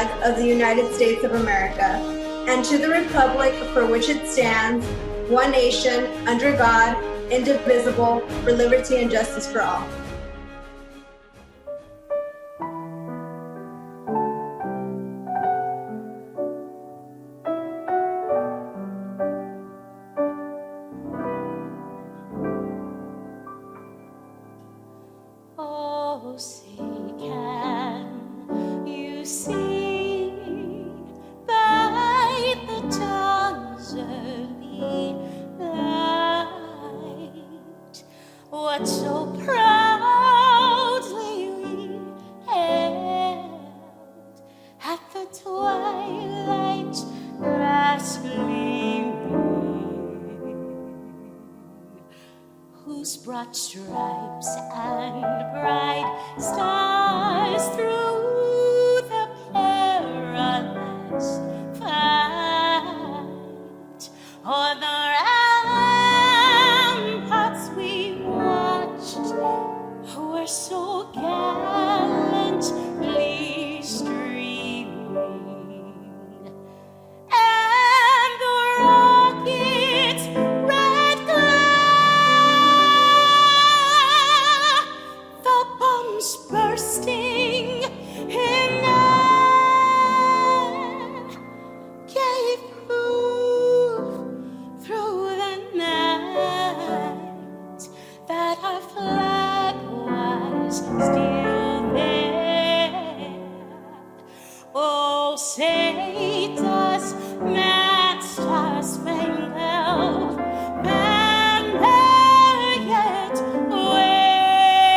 flag of the United States of America, and to the republic for which it stands, one nation, under God, indivisible, for liberty and justice for all. Oh, say, can you see by the dawn's early light what so proudly we hailed at the twilight's last gleaming, whose broad stripes and bright stars through the perilous fight o'er the ramparts we watched were so gallantly streaming, and the rocket's red glare, the bombs bursting in air, gave proof through the night that our flag was still there. Oh, say does that star-spangled banner yet wave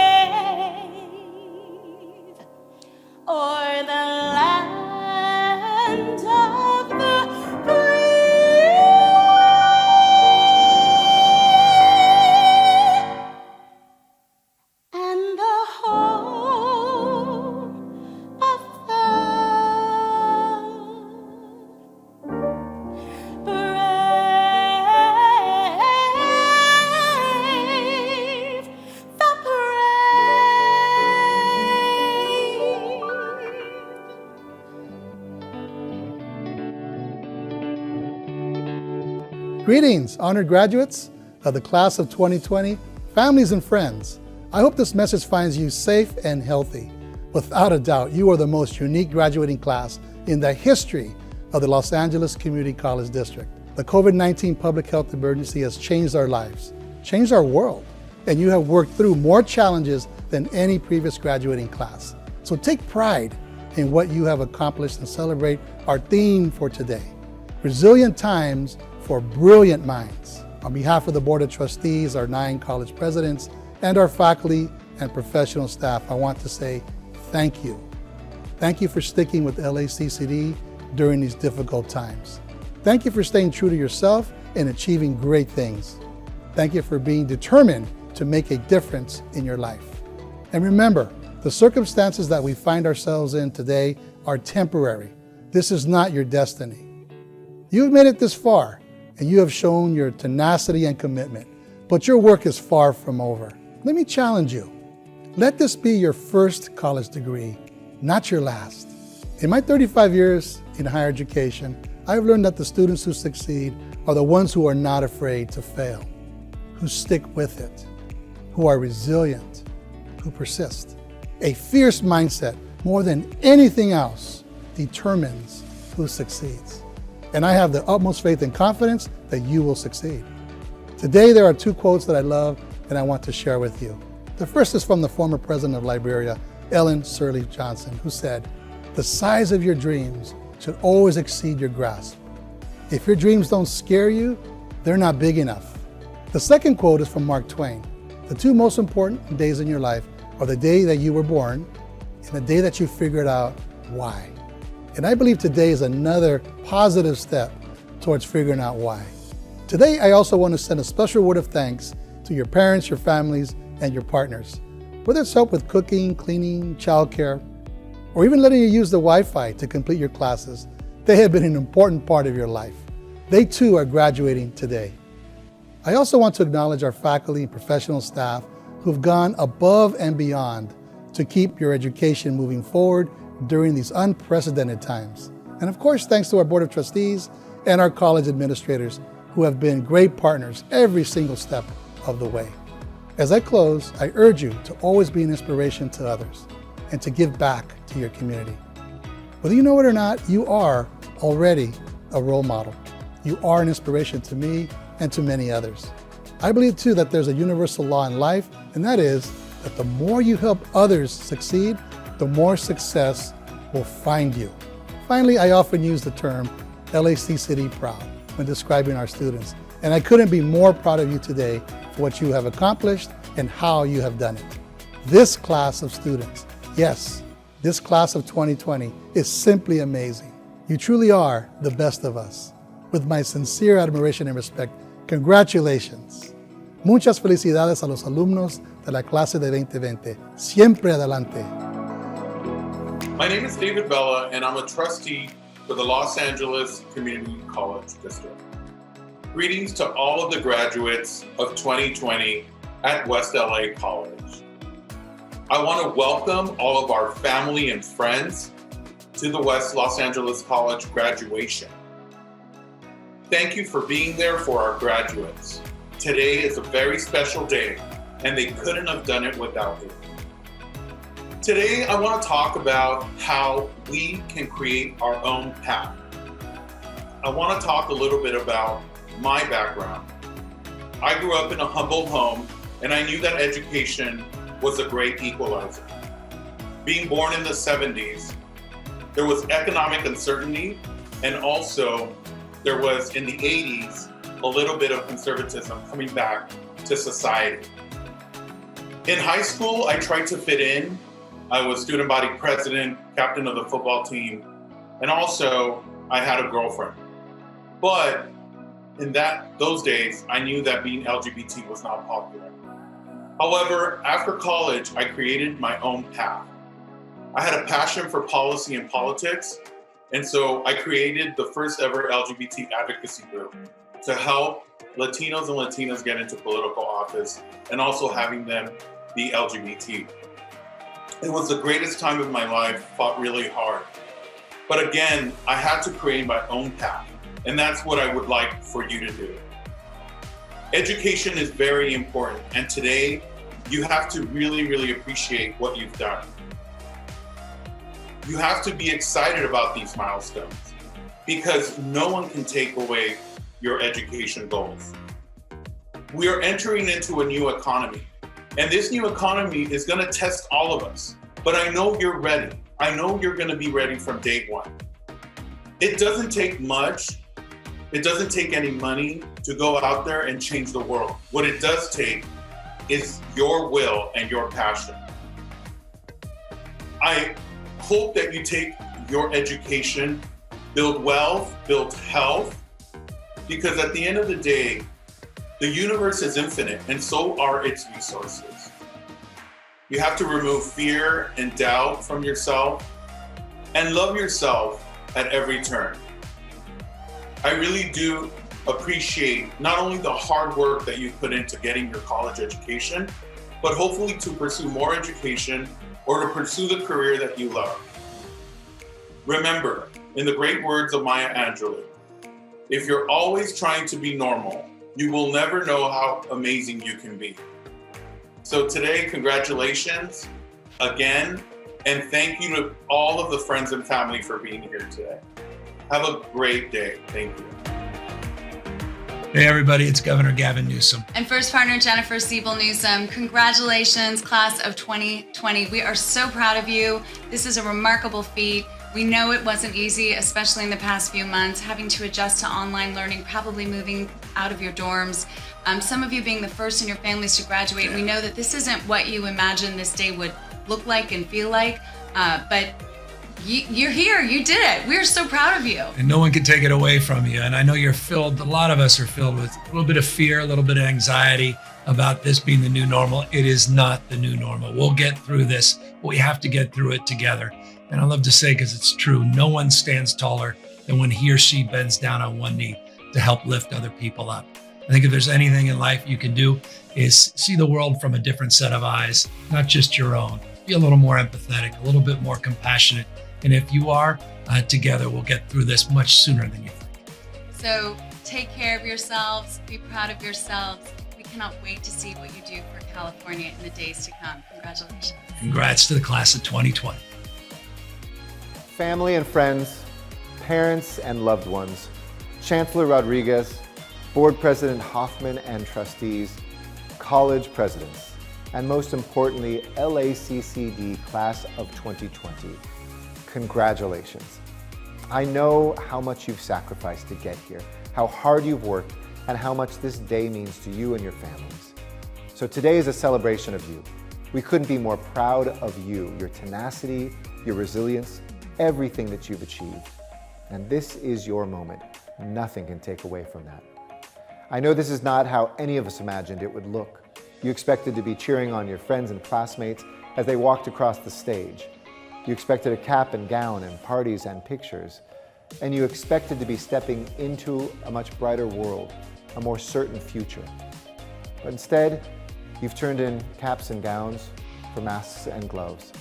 o'er the land of the free and the home of the brave, the brave. Greetings, honored graduates of the class of 2020, families and friends. I hope this message finds you safe and healthy. Without a doubt, you are the most unique graduating class in the history of the Los Angeles Community College District. The COVID-19 public health emergency has changed our lives, changed our world, and you have worked through more challenges than any previous graduating class. So take pride in what you have accomplished and celebrate our theme for today, Resilient Times for Brilliant Minds. On behalf of the Board of Trustees, our 9 college presidents, and our faculty and professional staff, I want to say thank you. Thank you for sticking with LACCD during these difficult times. Thank you for staying true to yourself and achieving great things. Thank you for being determined to make a difference in your life. And remember, the circumstances that we find ourselves in today are temporary. This is not your destiny. You've made it this far, and you have shown your tenacity and commitment, but your work is far from over. Let me challenge you. Let this be your first college degree, not your last. In my 35 years in higher education, I've learned that the students who succeed are the ones who are not afraid to fail, who stick with it, who are resilient, who persist. A fierce mindset, more than anything else, determines who succeeds. And I have the utmost faith and confidence that you will succeed. Today, there are 2 quotes that I love and I want to share with you. The first is from the former president of Liberia, Ellen Sirleaf Johnson, who said, "The size of your dreams should always exceed your grasp. If your dreams don't scare you, they're not big enough." The second quote is from Mark Twain. The 2 most important days in your life are the day that you were born and the day that you figured out why. And I believe today is another positive step towards figuring out why. Today, I also want to send a special word of thanks to your parents, your families, and your partners. Whether it's help with cooking, cleaning, childcare, or even letting you use the Wi-Fi to complete your classes, they have been an important part of your life. They too are graduating today. I also want to acknowledge our faculty and professional staff who've gone above and beyond to keep your education moving forward during these unprecedented times. And of course, thanks to our Board of Trustees and our college administrators who have been great partners every single step of the way. As I close, I urge you to always be an inspiration to others and to give back to your community. Whether you know it or not, you are already a role model. You are an inspiration to me and to many others. I believe too that there's a universal law in life, and that is that the more you help others succeed, the more success will find you. Finally, I often use the term LAC City Proud when describing our students, and I couldn't be more proud of you today for what you have accomplished and how you have done it. This class of students, yes, this class of 2020 is simply amazing. You truly are the best of us. With my sincere admiration and respect, congratulations. Muchas felicidades a los alumnos de la clase de 2020. Siempre adelante. My name is David Bella, and I'm a trustee for the Los Angeles Community College District. Greetings to all of the graduates of 2020 at West LA College. I want to welcome all of our family and friends to the West Los Angeles College graduation. Thank you for being there for our graduates. Today is a very special day, and they couldn't have done it without you. Today, I want to talk about how we can create our own path. I want to talk a little bit about my background. I grew up in a humble home, and I knew that education was a great equalizer. Being born in the 70s, there was economic uncertainty, and also there was, in the 80s, a little bit of conservatism coming back to society. In high school, I tried to fit in. I was student body president, captain of the football team, and also I had a girlfriend. But in those days, I knew that being LGBT was not popular. However, after college, I created my own path. I had a passion for policy and politics, and so I created the first ever LGBT advocacy group to help Latinos and Latinas get into political office and also having them be LGBT. It was the greatest time of my life, fought really hard. But again, I had to create my own path, and that's what I would like for you to do. Education is very important, and today you have to really, really appreciate what you've done. You have to be excited about these milestones because no one can take away your education goals. We are entering into a new economy, and this new economy is going to test all of us. But I know you're ready. I know you're going to be ready from day one. It doesn't take much. It doesn't take any money to go out there and change the world. What it does take is your will and your passion. I hope that you take your education, build wealth, build health, because at the end of the day, the universe is infinite and so are its resources. You have to remove fear and doubt from yourself and love yourself at every turn. I really do appreciate not only the hard work that you've put into getting your college education, but hopefully to pursue more education or to pursue the career that you love. Remember, in the great words of Maya Angelou, if you're always trying to be normal, you will never know how amazing you can be. So today, congratulations again, and thank you to all of the friends and family for being here today. Have a great day. Thank you. Hey everybody, it's Governor Gavin Newsom. And First Partner Jennifer Siebel Newsom. Congratulations, class of 2020. We are so proud of you. This is a remarkable feat. We know it wasn't easy, especially in the past few months, having to adjust to online learning, probably moving out of your dorms. Some of you being the first in your families to graduate. We know that this isn't what you imagined this day would look like and feel like, but you're here, you did it. We're so proud of you. And no one can take it away from you. And I know you're filled, a lot of us are filled with a little bit of fear, a little bit of anxiety about this being the new normal. It is not the new normal. We'll get through this, but we have to get through it together. And I love to say, because it's true, no one stands taller than when he or she bends down on one knee to help lift other people up. I think if there's anything in life you can do is see the world from a different set of eyes, not just your own. Be a little more empathetic, a little bit more compassionate, And if you are, together we'll get through this much sooner than you think. So take care of yourselves, be proud of yourselves. We cannot wait to see what you do for California in the days to come. Congratulations. Congrats to the class of 2020. Family and friends, parents and loved ones, Chancellor Rodriguez, Board President Hoffman and trustees, college presidents, and most importantly, LACCD Class of 2020. Congratulations. I know how much you've sacrificed to get here, how hard you've worked, and how much this day means to you and your families. So today is a celebration of you. We couldn't be more proud of you, your tenacity, your resilience, everything that you've achieved. And this is your moment. Nothing can take away from that. I know this is not how any of us imagined it would look. You expected to be cheering on your friends and classmates as they walked across the stage. You expected a cap and gown and parties and pictures. And you expected to be stepping into a much brighter world, a more certain future. But instead, you've turned in caps and gowns for masks and gloves.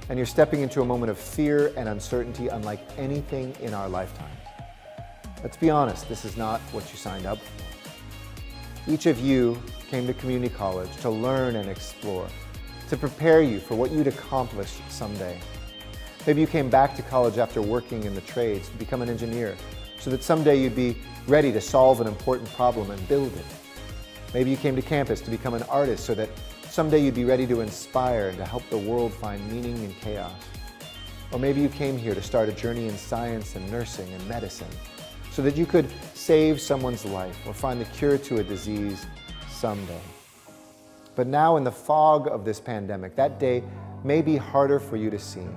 And you're stepping into a moment of fear and uncertainty unlike anything in our lifetime. Let's be honest, this is not what you signed up for. Each of you came to community college to learn and explore, to prepare you for what you'd accomplish someday. Maybe you came back to college after working in the trades to become an engineer, so that someday you'd be ready to solve an important problem and build it. Maybe you came to campus to become an artist, so that someday you'd be ready to inspire and to help the world find meaning in chaos. Or maybe you came here to start a journey in science and nursing and medicine, so that you could save someone's life or find the cure to a disease someday. But now in the fog of this pandemic, that day may be harder for you to see.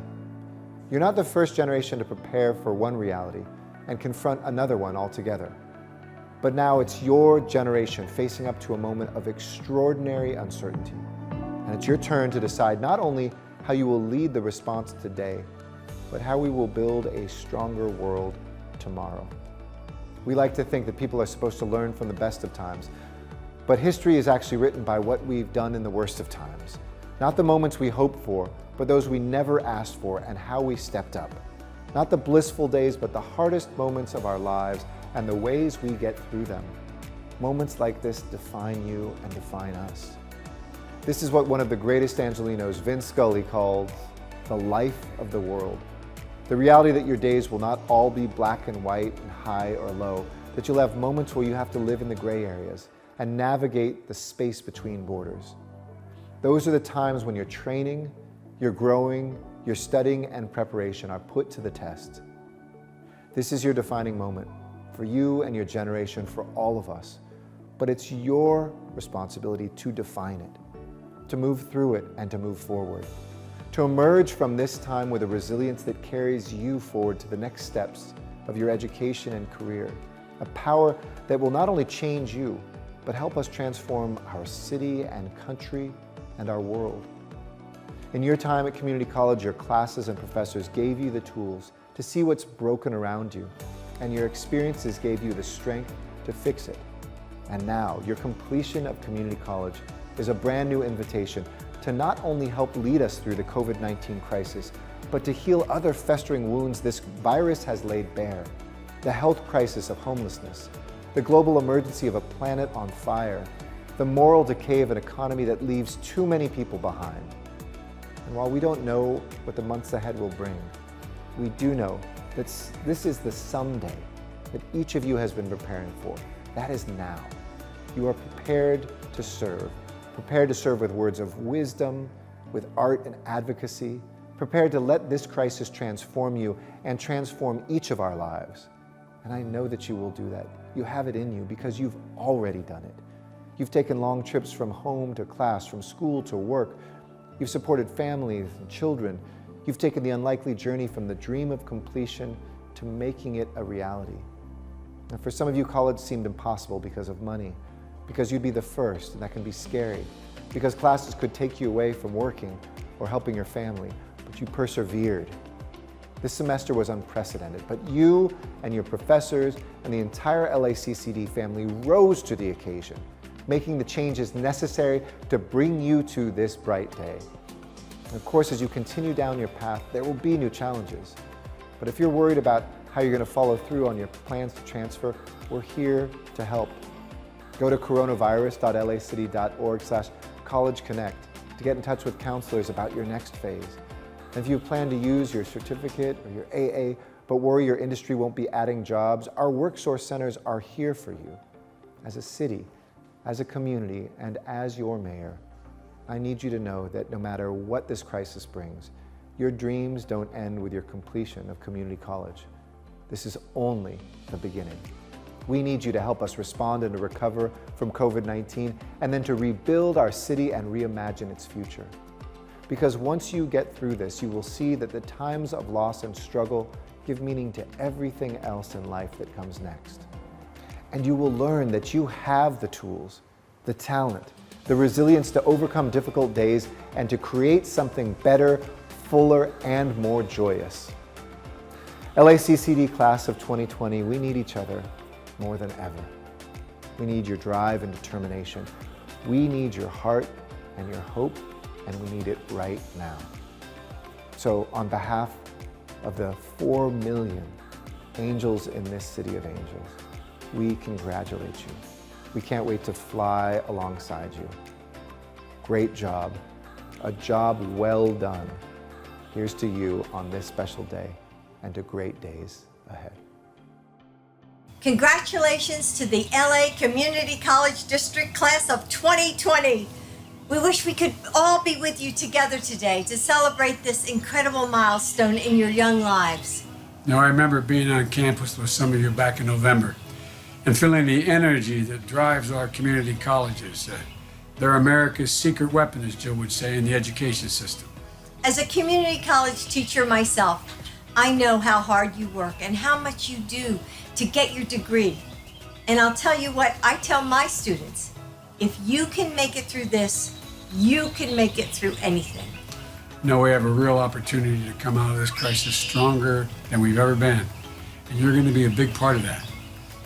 You're not the first generation to prepare for one reality and confront another one altogether. But now it's your generation facing up to a moment of extraordinary uncertainty. And it's your turn to decide not only how you will lead the response today, but how we will build a stronger world tomorrow. We like to think that people are supposed to learn from the best of times, but history is actually written by what we've done in the worst of times. Not the moments we hoped for, but those we never asked for and how we stepped up. Not the blissful days, but the hardest moments of our lives and the ways we get through them. Moments like this define you and define us. This is what one of the greatest Angelenos, Vince Scully, called the life of the world. The reality that your days will not all be black and white and high or low, that you'll have moments where you have to live in the gray areas and navigate the space between borders. Those are the times when your training, your growing, your studying and preparation are put to the test. This is your defining moment for you and your generation, for all of us. But it's your responsibility to define it, to move through it and to move forward, to emerge from this time with a resilience that carries you forward to the next steps of your education and career, a power that will not only change you, but help us transform our city and country and our world. In your time at community college, your classes and professors gave you the tools to see what's broken around you, and your experiences gave you the strength to fix it. And now, your completion of community college is a brand new invitation to not only help lead us through the COVID-19 crisis, but to heal other festering wounds this virus has laid bare. The health crisis of homelessness, the global emergency of a planet on fire, the moral decay of an economy that leaves too many people behind. And while we don't know what the months ahead will bring, we do know that this is the someday that each of you has been preparing for. That is now. You are prepared to serve with words of wisdom, with art and advocacy, prepared to let this crisis transform you and transform each of our lives. And I know that you will do that. You have it in you because you've already done it. You've taken long trips from home to class, from school to work. You've supported families and children. You've taken the unlikely journey from the dream of completion to making it a reality. And for some of you, college seemed impossible because of money, because you'd be the first, and that can be scary, because classes could take you away from working or helping your family, but you persevered. This semester was unprecedented, but you and your professors and the entire LACCD family rose to the occasion, making the changes necessary to bring you to this bright day. And of course, as you continue down your path, there will be new challenges. But if you're worried about how you're going to follow through on your plans to transfer, we're here to help. Go to coronavirus.lacity.org/collegeconnect to get in touch with counselors about your next phase. And if you plan to use your certificate or your AA, but worry your industry won't be adding jobs, our WorkSource centers are here for you. As a city, as a community, and as your mayor, I need you to know that no matter what this crisis brings, your dreams don't end with your completion of community college. This is only the beginning. We need you to help us respond and to recover from COVID-19, and then to rebuild our city and reimagine its future. Because once you get through this, you will see that the times of loss and struggle give meaning to everything else in life that comes next. And you will learn that you have the tools, the talent, the resilience to overcome difficult days and to create something better, fuller, and more joyous. LACCD class of 2020, we need each other more than ever. We need your drive and determination. We need your heart and your hope, and we need it right now. So on behalf of the 4 million angels in this city of angels, we congratulate you. We can't wait to fly alongside you. Great job, a job well done. Here's to you on this special day and to great days ahead. Congratulations to the LA Community College District class of 2020. We wish we could all be with you together today to celebrate this incredible milestone in your young lives. Now, I remember being on campus with some of you back in November and feeling the energy that drives our community colleges. They're America's secret weapon, as Joe would say, in the education system. As a community college teacher myself, I know how hard you work and how much you do to get your degree. And I'll tell you what I tell my students. If you can make it through this, you can make it through anything. Now we have a real opportunity to come out of this crisis stronger than we've ever been. And you're going to be a big part of that.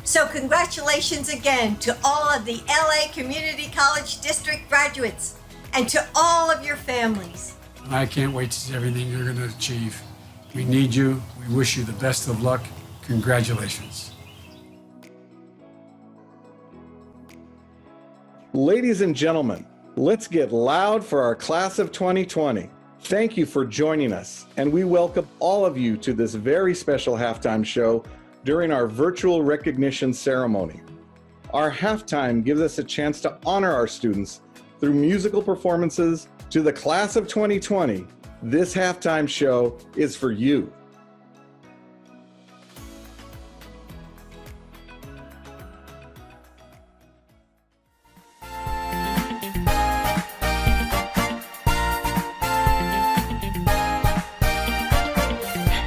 So congratulations again to all of the LA Community College District graduates and to all of your families. I can't wait to see everything you're going to achieve. We need you. We wish you the best of luck. Congratulations. Ladies and gentlemen, let's get loud for our class of 2020. Thank you for joining us, and we welcome all of you to this very special halftime show during our virtual recognition ceremony. Our halftime gives us a chance to honor our students through musical performances. To the class of 2020, this halftime show is for you.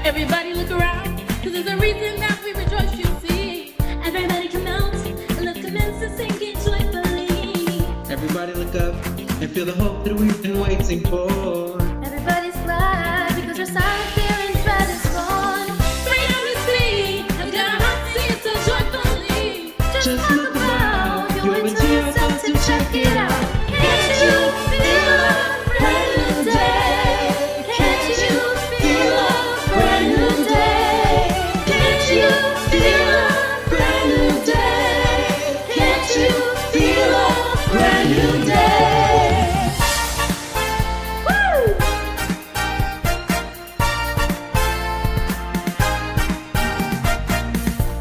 Everybody look around, cause there's a reason that we rejoice, you see. Everybody come out, and let's commence to sing it joyfully. Everybody look up and feel the hope that we've been waiting for. Everybody's glad because our side fear and dread is gone. Freedom is free, and our hearts sing it so joyfully. Just look around, you owe it to yourself to check it out. Can't you feel a brand new day? Can't you feel a brand new day? Can't you feel a brand new day? Can't you feel a brand new day? Woo!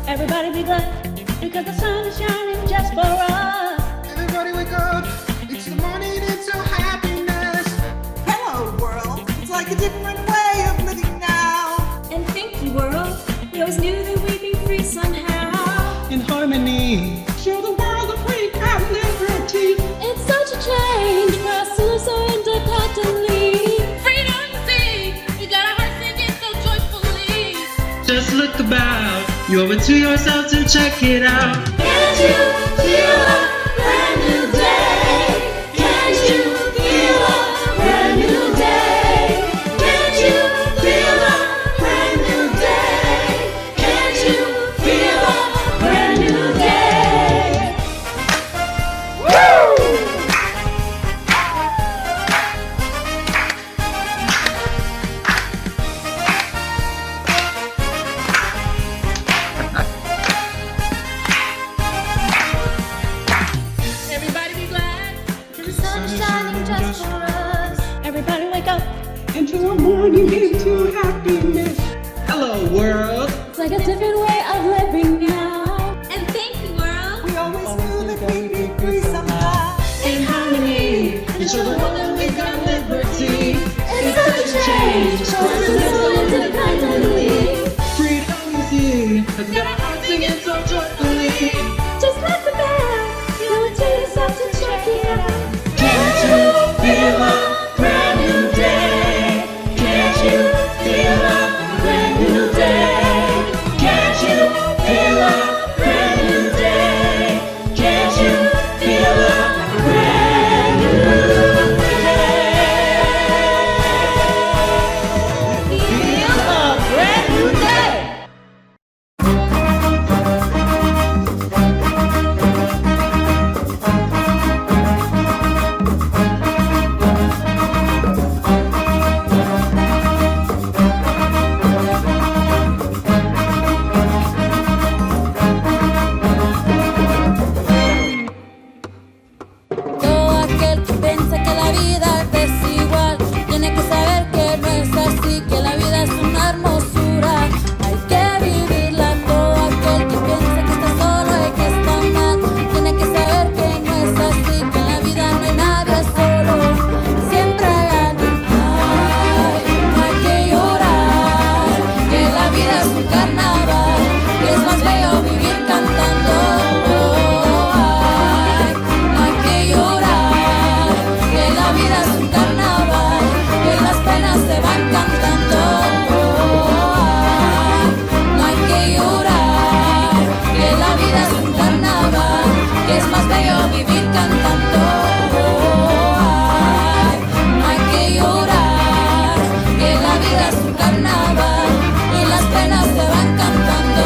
Everybody be glad because the sun is shining just for us. Everybody wake up, it's the morning, it's so happiness. Hello, world. It's like a different way of living now. And thank you, world. We always knew that we'd be free somehow. In harmony, show the world a free and liberty. It's such a change for us to live so independently. Freedom sing, we got our hearts singing so joyfully. Just look about, you owe it to yourself to check it out. Can't you feel a brand new day? Can't you feel a brand new day? Can't you feel a brand new day? Can't you feel a brand new day? into a morning, into happiness. Hello, world. It's like a different way of living now. And thank you, world. We always knew that we'd be free somehow. In harmony, to show the world that we got liberty. It's such a change, for us independently. Freedom is here, let's get our hearts singing so joyfully. Just let the bell, you owe it to yourself to check it out. Can't you feel a brand new day? Can't you feel a brand new day? Can't you feel a brand new day? Can't you feel a brand new day? Feel a brand new day. Todo aquel que piensa que la vida es desigual tiene que saber que no es así, que la vida es una hermosura, hay que vivirla. Todo aquel que piensa que está solo y que está mal tiene que saber que no es así, que en la vida no hay nadie solo, siempre hay alguien. Ay, no hay que llorar, que la vida es un carnaval, que es más bello vivir cantando. Ay, no hay que llorar, que la vida es un carnaval, que las penas se van cantando. Ay, no hay que llorar, que la vida es un carnaval, que es más bello vivir cantando. Ay, no hay que llorar, que la vida es un carnaval, y las penas se van cantando.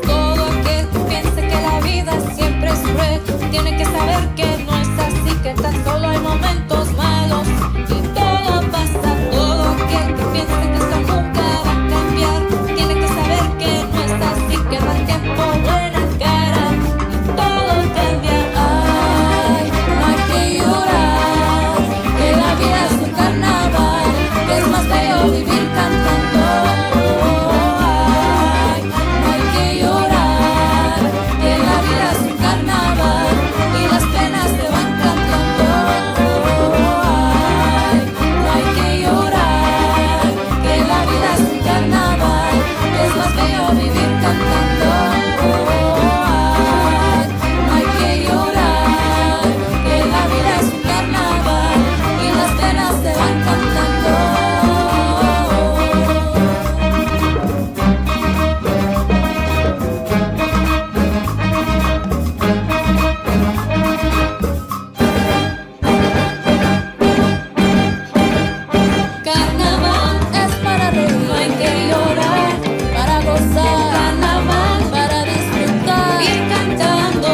Todo aquel que piense que la vida siempre es cruel tiene que saber que no es así, que tan solo hay momentos malos y todo pasa. Todo aquel que piense que esto nunca va a cambiar tiene que saber que no es así, que da tiempo buena cara y todo cambia. Ay, no hay que llorar, que la vida es un carnaval, que es más bello vivir cantando. Ay, no hay que llorar, que la vida es un carnaval y las penas se van cantando. Ay, no hay que llorar, que la vida es un carnaval, es más bello vivir cantando. Ay, no hay que llorar, que la vida es un carnaval y las penas se van cantando. Carnaval es para reír, no hay que llorar, para gozar. Carnaval para disfrutar, ir cantando.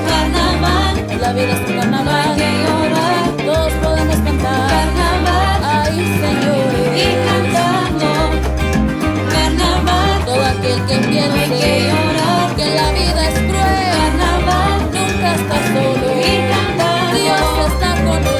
Carnaval, la vida es un carnaval, no hay que llorar, todos podemos cantar. Carnaval, ay señor, ir cantando. Carnaval, todo aquel que piense, no hay que llorar, que la vida es cruel. Carnaval, nunca está solo, ir cantando, Dios está con él.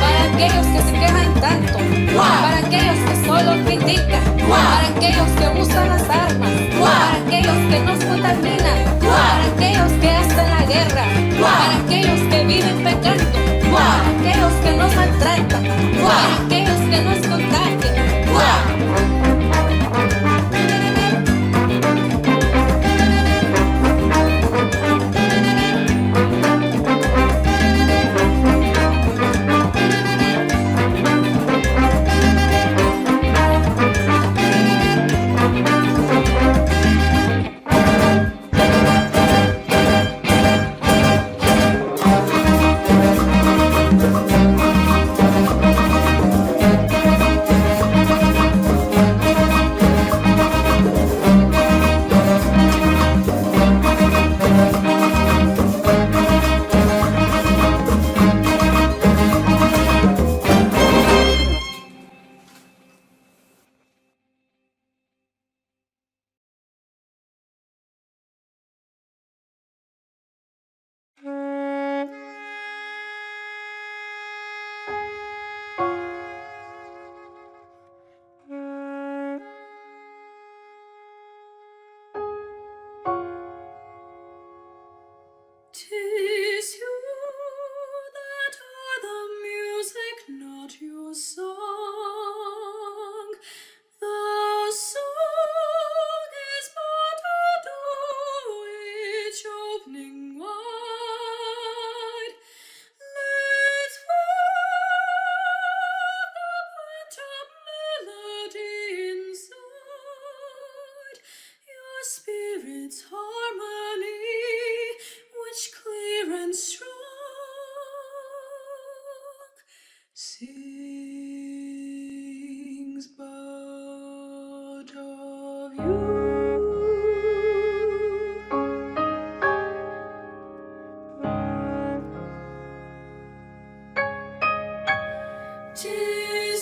Para aquellos que se quejan tanto, para aquellos que solo critican, para aquellos que usan las armas, para aquellos que nos contaminan, para aquellos que hacen la guerra, para aquellos que viven pecando, para aquellos que nos maltratan, para aquellos que nos contagian.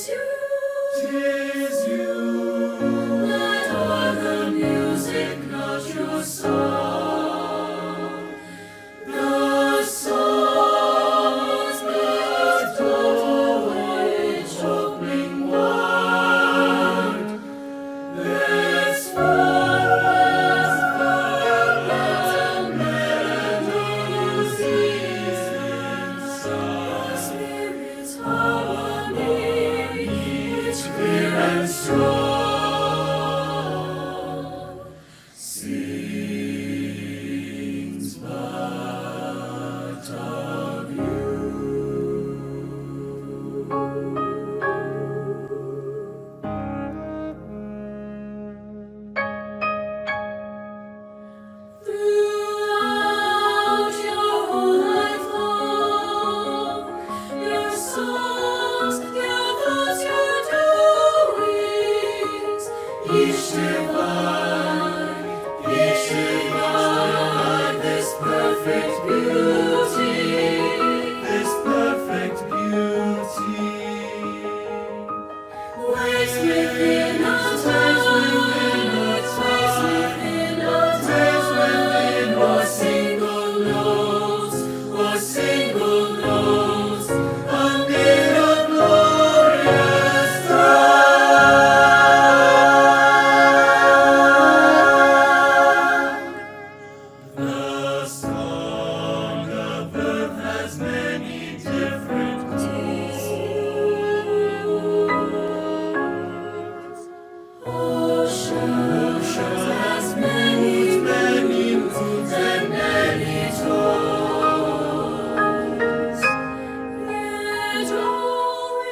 'tis you, that are the music, not your song. The song is the door which opening wide. This forest the melodies inside. Spirit's harmony, which clear and strong sings but of you. Throughout your whole life long, your songs, your thoughts, your doings, each divine, this perfect beauty, waits within us, waits within us, or single notes, amid a glorious throng. The song of earth has many different tones. Ocean has many moods and many tones. Yet always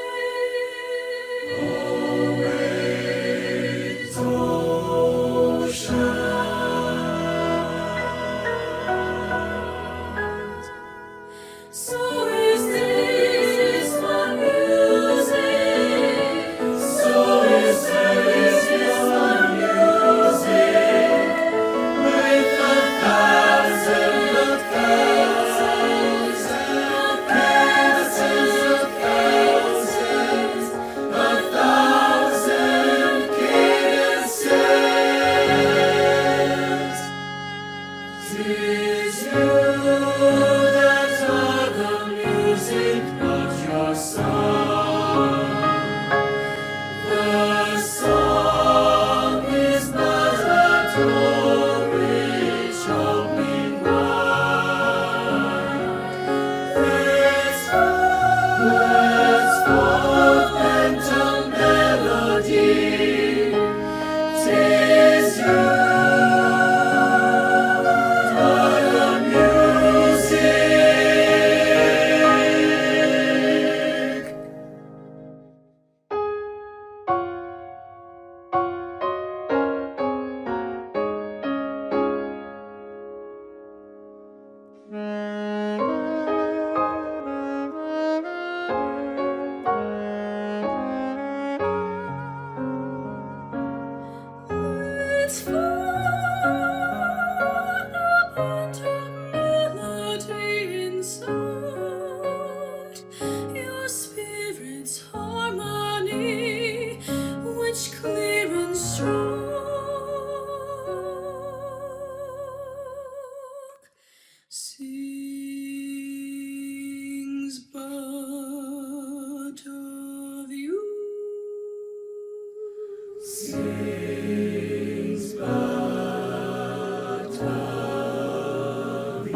ocean. So is this one music. So is this one music. With a thousand of thousands, a thousand cadences. 'Tis you that are the music, not your song. The song is but a door which opening wide. This bursts forth phantom melody. 'Tis you, are the music. It's for the phantom melody inside, your spirit's harmony, which clear and strong sings but of you. Sings but of you.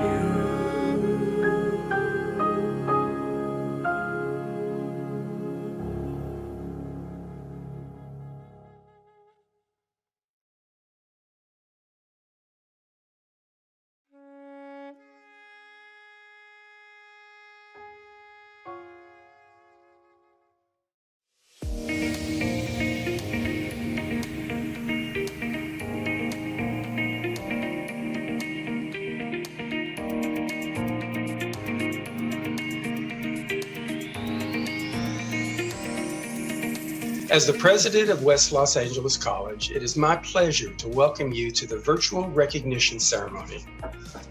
As the president of West Los Angeles College, it is my pleasure to welcome you to the virtual recognition ceremony,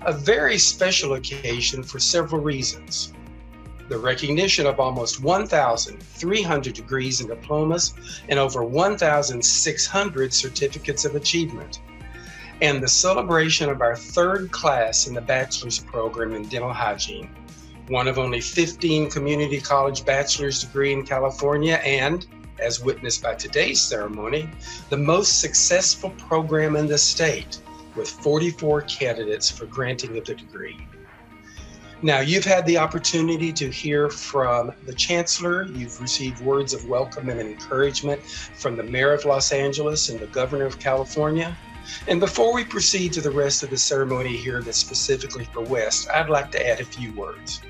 a very special occasion for several reasons. the recognition of almost 1,300 degrees and diplomas and over 1,600 certificates of achievement, and the celebration of our third class in the bachelor's program in dental hygiene, one of only 15 community college bachelor's degree in California, and, as witnessed by today's ceremony, the most successful program in the state, with 44 candidates for granting of the degree. Now, you've had the opportunity to hear from the Chancellor. You've received words of welcome and encouragement from the Mayor of Los Angeles and the Governor of California. And before we proceed to the rest of the ceremony here that's specifically for West, I'd like to add a few words.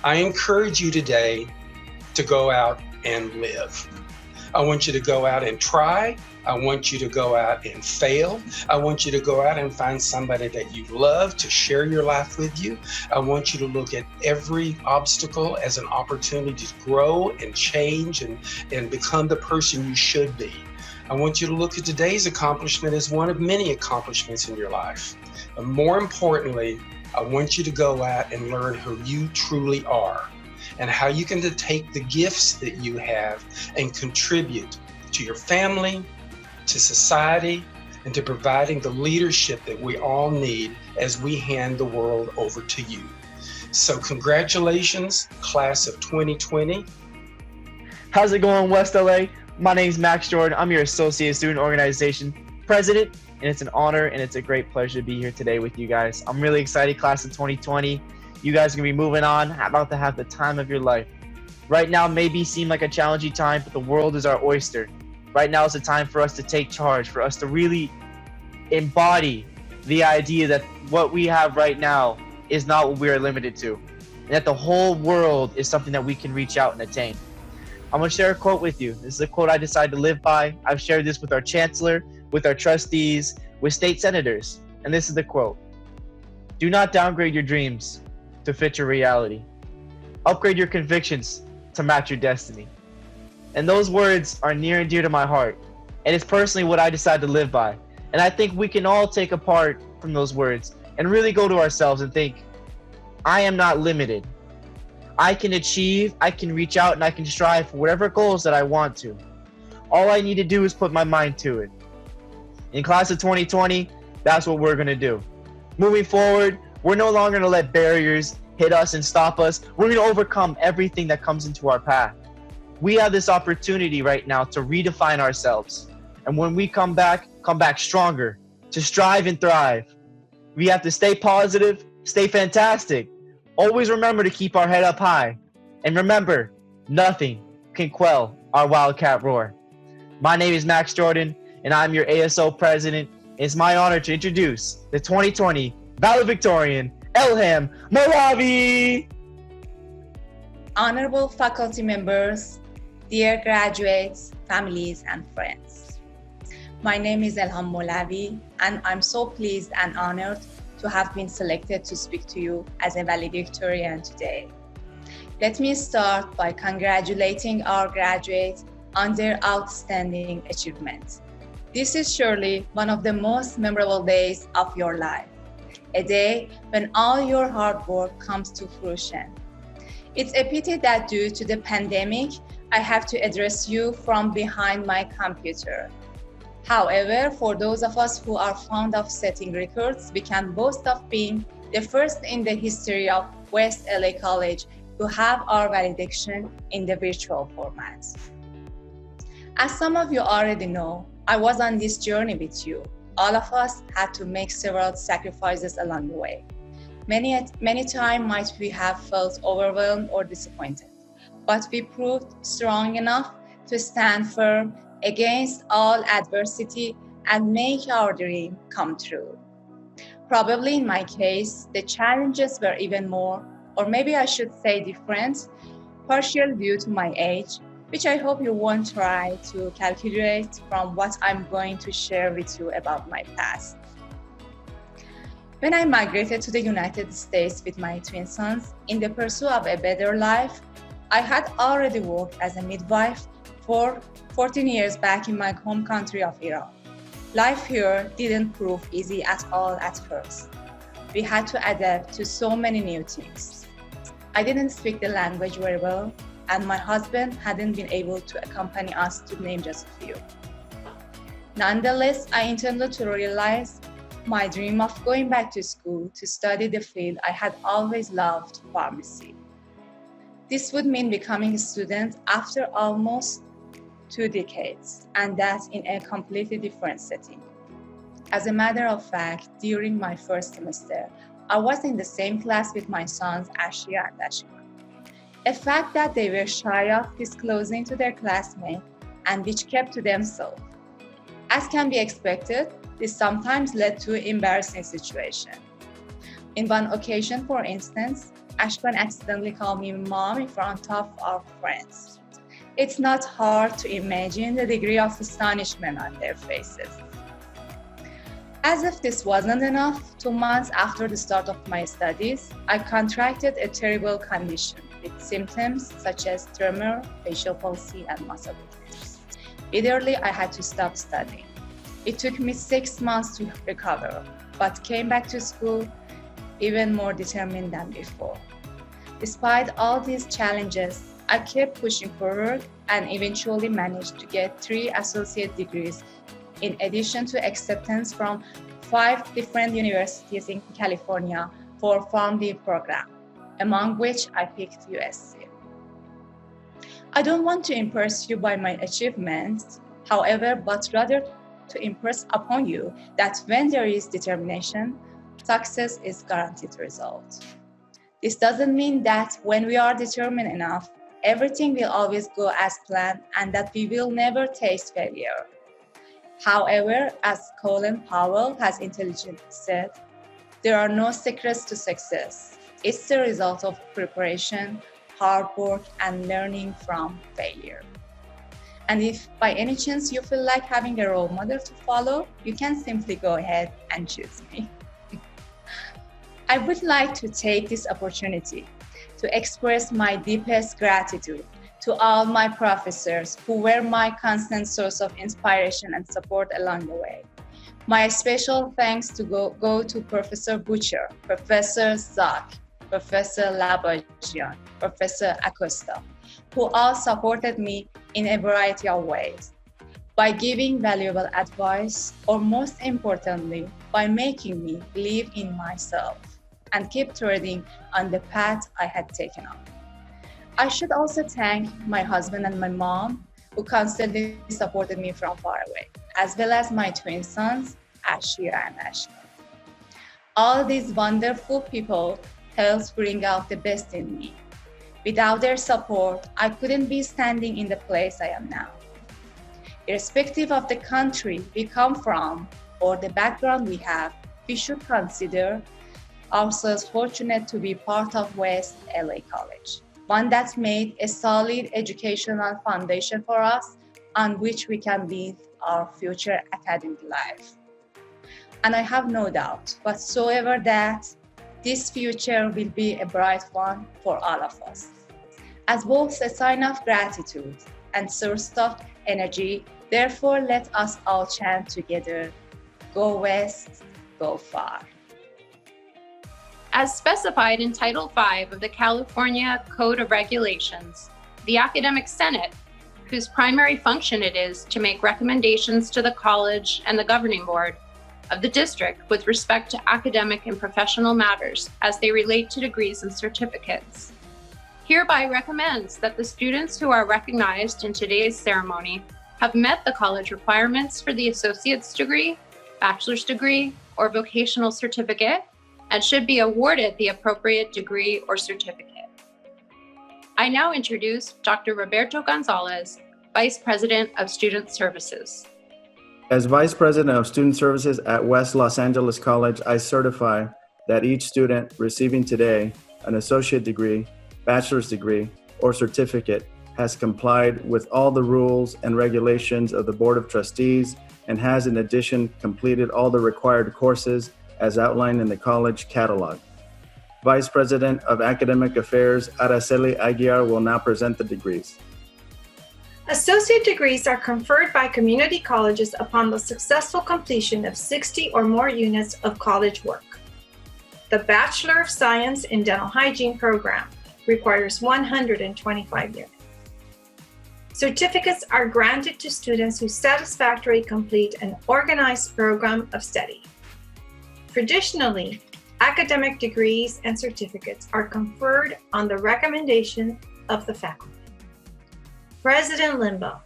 I encourage you today to go out and live. I want you to go out and try. I want you to go out and fail. I want you to go out and find somebody that you love to share your life with you. I want you to look at every obstacle as an opportunity to grow and change and become the person you should be. I want you to look at today's accomplishment as one of many accomplishments in your life. And more importantly, I want you to go out and learn who you truly are and how you can take the gifts that you have and contribute to your family, to society, and to providing the leadership that we all need as we hand the world over to you. So congratulations, class of 2020. How's it going, West LA? My name's Max Jordan. I'm your Associate Student Organization President, and it's an honor and it's a great pleasure to be here today with you guys. I'm really excited, class of 2020. You guys are gonna be moving on, about to have the time of your life. Right now maybe seem like a challenging time, but the world is our oyster. Right now is the time for us to take charge, for us to really embody the idea that what we have right now is not what we are limited to, and that the whole world is something that we can reach out and attain. I'm gonna share a quote with you. This is a quote I decided to live by. I've shared this with our chancellor, with our trustees, with state senators, and this is the quote. Do not downgrade your dreams to fit your reality. Upgrade your convictions to match your destiny. And those words are near and dear to my heart. And it's personally what I decided to live by. And I think we can all take a part from those words and really go to ourselves and think, I am not limited. I can achieve, I can reach out, and I can strive for whatever goals that I want to. All I need to do is put my mind to it. In class of 2020, that's what we're gonna do. Moving forward, we're no longer gonna let barriers hit us and stop us. We're gonna overcome everything that comes into our path. We have this opportunity right now to redefine ourselves. And when we come back stronger, to strive and thrive. We have to stay positive, stay fantastic. Always remember to keep our head up high. And remember, nothing can quell our Wildcat roar. My name is Max Jordan, and I'm your ASO president. It's my honor to introduce the 2020 valedictorian, Elham Molavi. Honorable faculty members, dear graduates, families, and friends. My name is Elham Molavi, and I'm so pleased and honored to have been selected to speak to you as a valedictorian today. Let me start by congratulating our graduates on their outstanding achievements. This is surely one of the most memorable days of your life, a day when all your hard work comes to fruition. It's a pity that due to the pandemic, I have to address you from behind my computer. However, for those of us who are fond of setting records, we can boast of being the first in the history of West LA College to have our valediction in the virtual format. As some of you already know, I was on this journey with you. All of us had to make several sacrifices along the way. Many times might we have felt overwhelmed or disappointed, but we proved strong enough to stand firm against all adversity and make our dream come true. Probably in my case, the challenges were even more, or maybe I should say different, partially due to my age, which I hope you won't try to calculate from what I'm going to share with you about my past. When I migrated to the United States with my twin sons in the pursuit of a better life, I had already worked as a midwife for 14 years back in my home country of Iran. Life here didn't prove easy at all at first. We had to adapt to so many new things. I didn't speak the language very well, and my husband hadn't been able to accompany us, to name just a few. Nonetheless, I intended to realize my dream of going back to school to study the field I had always loved, pharmacy. This would mean becoming a student after almost 2 decades, and that in a completely different setting. As a matter of fact, during my first semester, I was in the same class with my sons, Ashia and Ashima. A fact that they were shy of disclosing to their classmates and which kept to themselves. As can be expected, this sometimes led to embarrassing situations. In one occasion, for instance, Ashkan accidentally called me mom in front of our friends. It's not hard to imagine the degree of astonishment on their faces. As if this wasn't enough, 2 months after the start of my studies, I contracted a terrible condition with symptoms such as tremor, facial palsy, and muscle weakness. Literally, I had to stop studying. It took me 6 months to recover, but came back to school even more determined than before. Despite all these challenges, I kept pushing forward and eventually managed to get 3 associate degrees in addition to acceptance from 5 different universities in California for PharmD program, among which I picked USC. I don't want to impress you by my achievements, however, but rather to impress upon you that when there is determination, success is guaranteed result. This doesn't mean that when we are determined enough, everything will always go as planned and that we will never taste failure. However, as Colin Powell has intelligently said, there are no secrets to success. It's the result of preparation, hard work, and learning from failure. And if by any chance you feel like having a role model to follow, you can simply go ahead and choose me. I would like to take this opportunity to express my deepest gratitude to all my professors who were my constant source of inspiration and support along the way. My special thanks to go to Professor Butcher, Professor Zak, Professor Labajian, Professor Acosta, who all supported me in a variety of ways by giving valuable advice, or most importantly, by making me believe in myself and keep treading on the path I had taken on. I should also thank my husband and my mom, who constantly supported me from far away, as well as my twin sons, Ashia and Ashkan. All these wonderful people helped bring out the best in me. Without their support, I couldn't be standing in the place I am now. Irrespective of the country we come from or the background we have, we should consider ourselves fortunate to be part of West LA College, one that's made a solid educational foundation for us on which we can build our future academic life. And I have no doubt whatsoever that this future will be a bright one for all of us. As both a sign of gratitude and source of energy, therefore let us all chant together, go west, go far. As specified in Title V of the California Code of Regulations, the Academic Senate, whose primary function it is to make recommendations to the college and the governing board of the district with respect to academic and professional matters as they relate to degrees and certificates, hereby recommends that the students who are recognized in today's ceremony have met the college requirements for the associate's degree, bachelor's degree, or vocational certificate, and should be awarded the appropriate degree or certificate. I now introduce Dr. Roberto Gonzalez, Vice President of Student Services. As Vice President of Student Services at West Los Angeles College, I certify that each student receiving today an associate degree, bachelor's degree, or certificate has complied with all the rules and regulations of the Board of Trustees and has in addition completed all the required courses as outlined in the college catalog. Vice President of Academic Affairs, Araceli Aguiar, will now present the degrees. Associate degrees are conferred by community colleges upon the successful completion of 60 or more units of college work. The Bachelor of Science in Dental Hygiene program requires 125 units. Certificates are granted to students who satisfactorily complete an organized program of study. Traditionally, academic degrees and certificates are conferred on the recommendation of the faculty. President Limbaugh,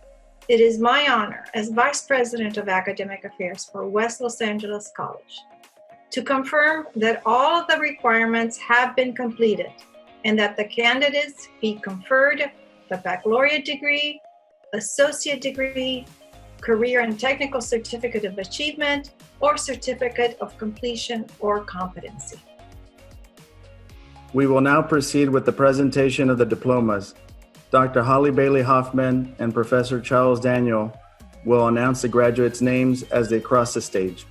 it is my honor as Vice President of Academic Affairs for West Los Angeles College to confirm that all of the requirements have been completed and that the candidates be conferred the baccalaureate degree, associate degree, career and technical certificate of achievement, or certificate of completion or competency. We will now proceed with the presentation of the diplomas. Dr. Holly Bailey Hoffman and Professor Charles Daniel will announce the graduates' names as they cross the stage.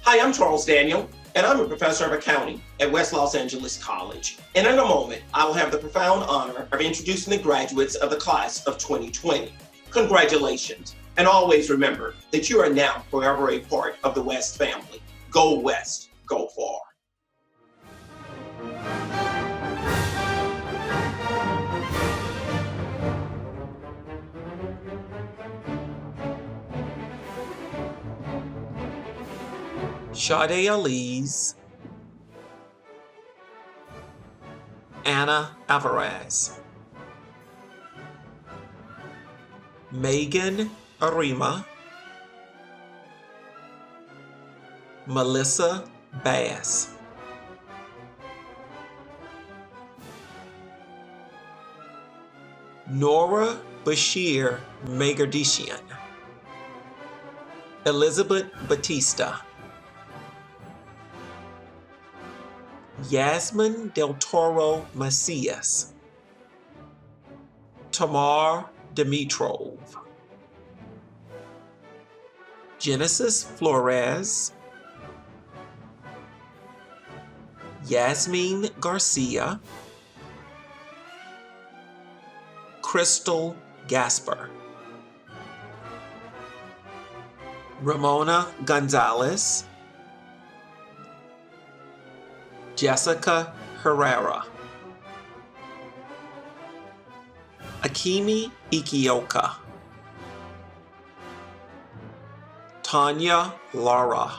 Hi, I'm Charles Daniel, and I'm a professor of accounting at West Los Angeles College. And in a moment, I will have the profound honor of introducing the graduates of the class of 2020. Congratulations, and always remember that you are now forever a part of the West family. Go West, go far. Sade Elise, Anna Alvarez, Megan Arima, Melissa Bass, Nora Bashir Megardishian, Elizabeth Batista, Yasmin Del Toro Macias, Tamar Dimitrov, Genesis Flores, Yasmin Garcia, Crystal Gasper, Ramona Gonzalez, Jessica Herrera, Akimi Ikioka, Tanya Lara,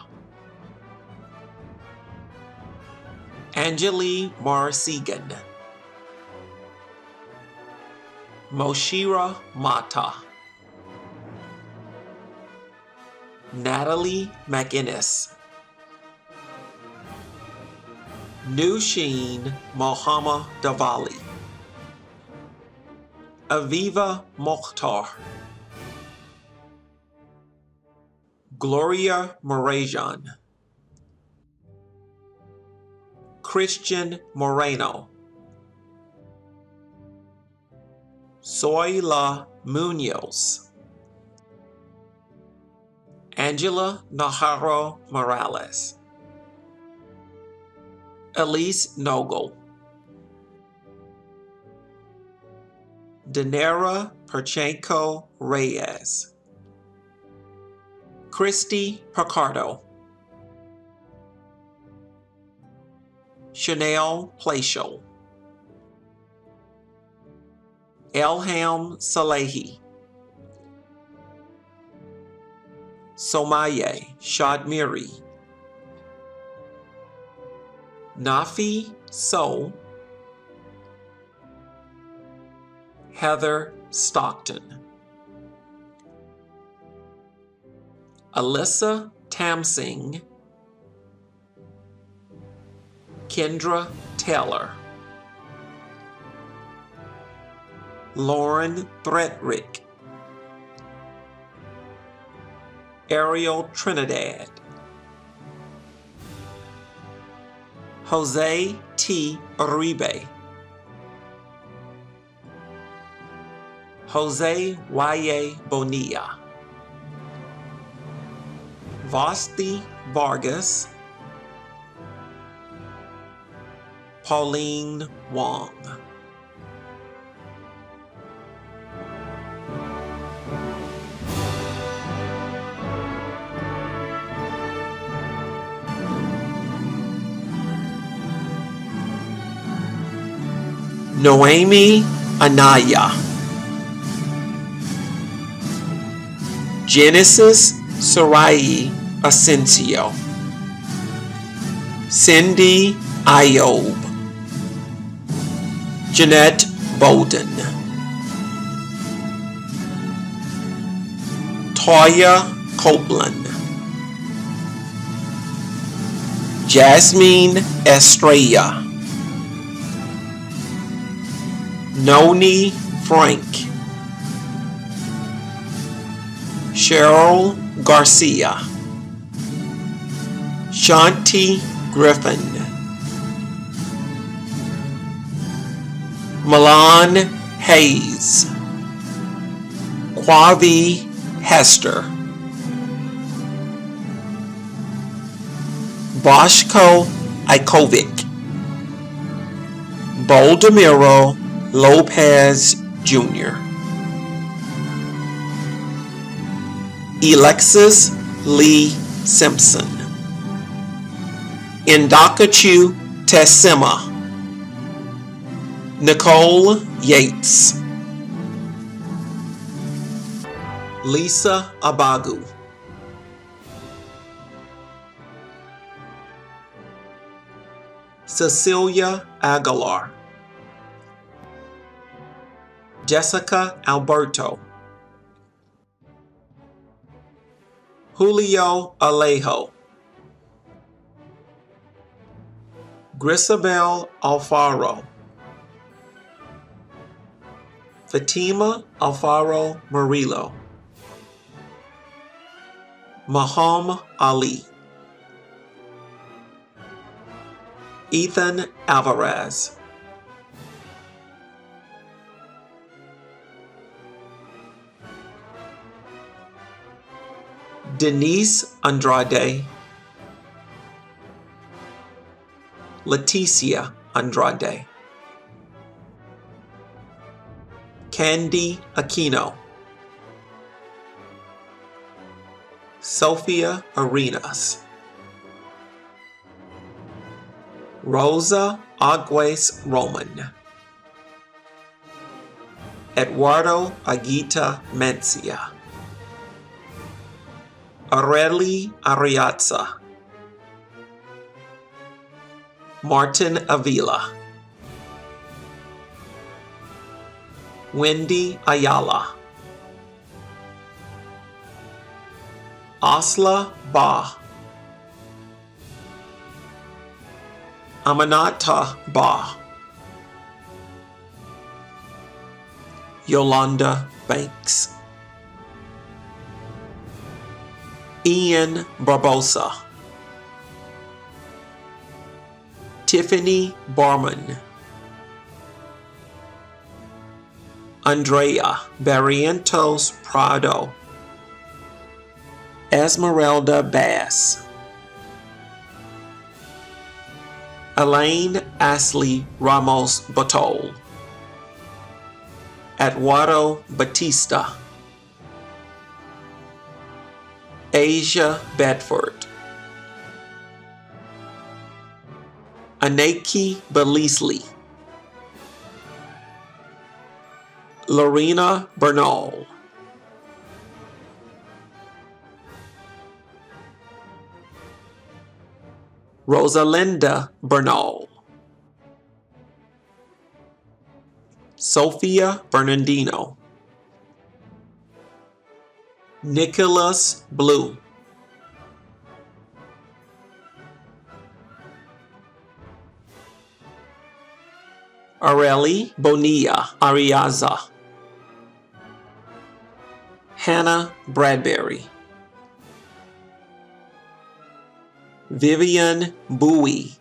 Anjali Marasigan, Moshira Mata, Natalie McInnes, Nushin Mohammed Davali, Aviva Mokhtar, Gloria Morajan, Christian Moreno, Zoila Munoz, Angela Najarro Morales, Elise Nogel, Danera Perchenko Reyes, Christy Picardo, Chanel Placial, Elham Salehi, Somaye Shadmiri, Nafi So, Heather Stockton, Alyssa Tamsing, Kendra Taylor, Lauren Thretrick, Ariel Trinidad, Jose T. Uribe, Jose Y. Bonilla, Vasti Vargas, Pauline Wong. Noemi Anaya, Genesis Sarai Asensio, Cindy Iob, Jeanette Bolden, Toya Copeland, Jasmine Estrella, Noni Frank, Cheryl Garcia, Shanti Griffin, Milan Hayes, Quavi Hester, Boshko Ikovic, Boldemiro Lopez Jr., Alexis Lee Simpson, Indakachu Tessima, Nicole Yates, Lisa Abagu, Cecilia Aguilar, Jessica Alberto, Julio Alejo, Grisabel Alfaro, Fatima Alfaro Murillo, Maham Ali, Ethan Alvarez, Denise Andrade, Leticia Andrade, Candy Aquino, Sophia Arenas, Rosa Agues Roman, Eduardo Aguita Mencia, Areli Ariatza, Martin Avila, Wendy Ayala, Asla Ba, Amanata Ba, Yolanda Banks, Ian Barbosa, Tiffany Barman, Andrea Barrientos Prado, Esmeralda Bass, Elaine Ashley Ramos Batol, Eduardo Batista, Asia Bedford, Anaki Belisli, Lorena Bernal, Rosalinda Bernal, Sophia Bernardino, Nicholas Blue, Areli Bonilla Ariaza, Hannah Bradbury, Vivian Bowie,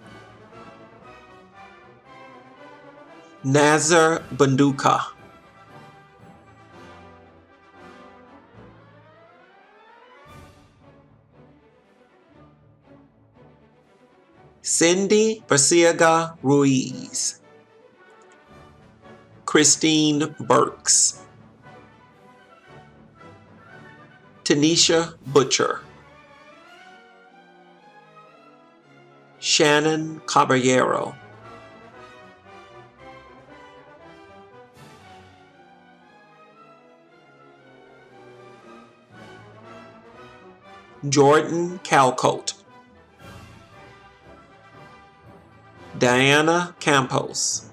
Nazar Banduka, Cindy Basiaga Ruiz, Christine Burks, Tanisha Butcher, Shannon Caballero, Jordan Calcote, Diana Campos,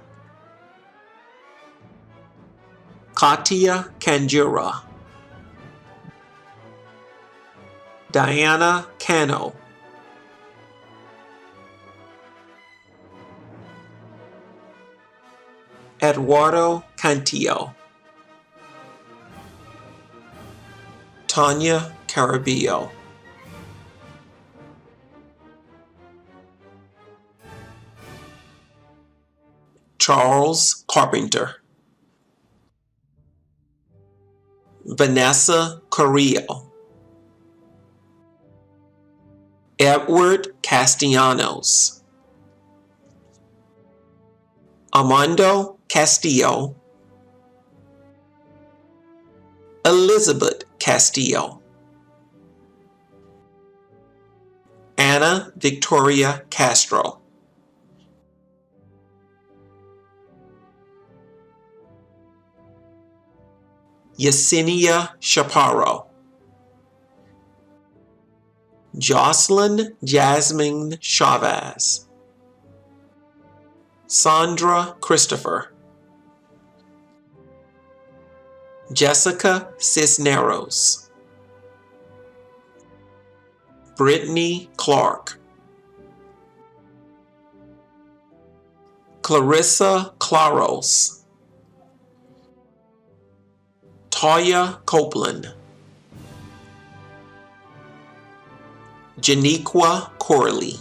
Katia Kanjura, Diana Cano, Eduardo Cantillo, Tanya Carabillo, Charles Carpenter, Vanessa Carrillo, Edward Castellanos, Armando Castillo, Elizabeth Castillo, Anna Victoria Castro, Yesenia Chaparro, Jocelyn Jasmine Chavez, Sandra Christopher, Jessica Cisneros, Brittany Clark, Clarissa Claros, Toya Copeland, Janiqua Corley,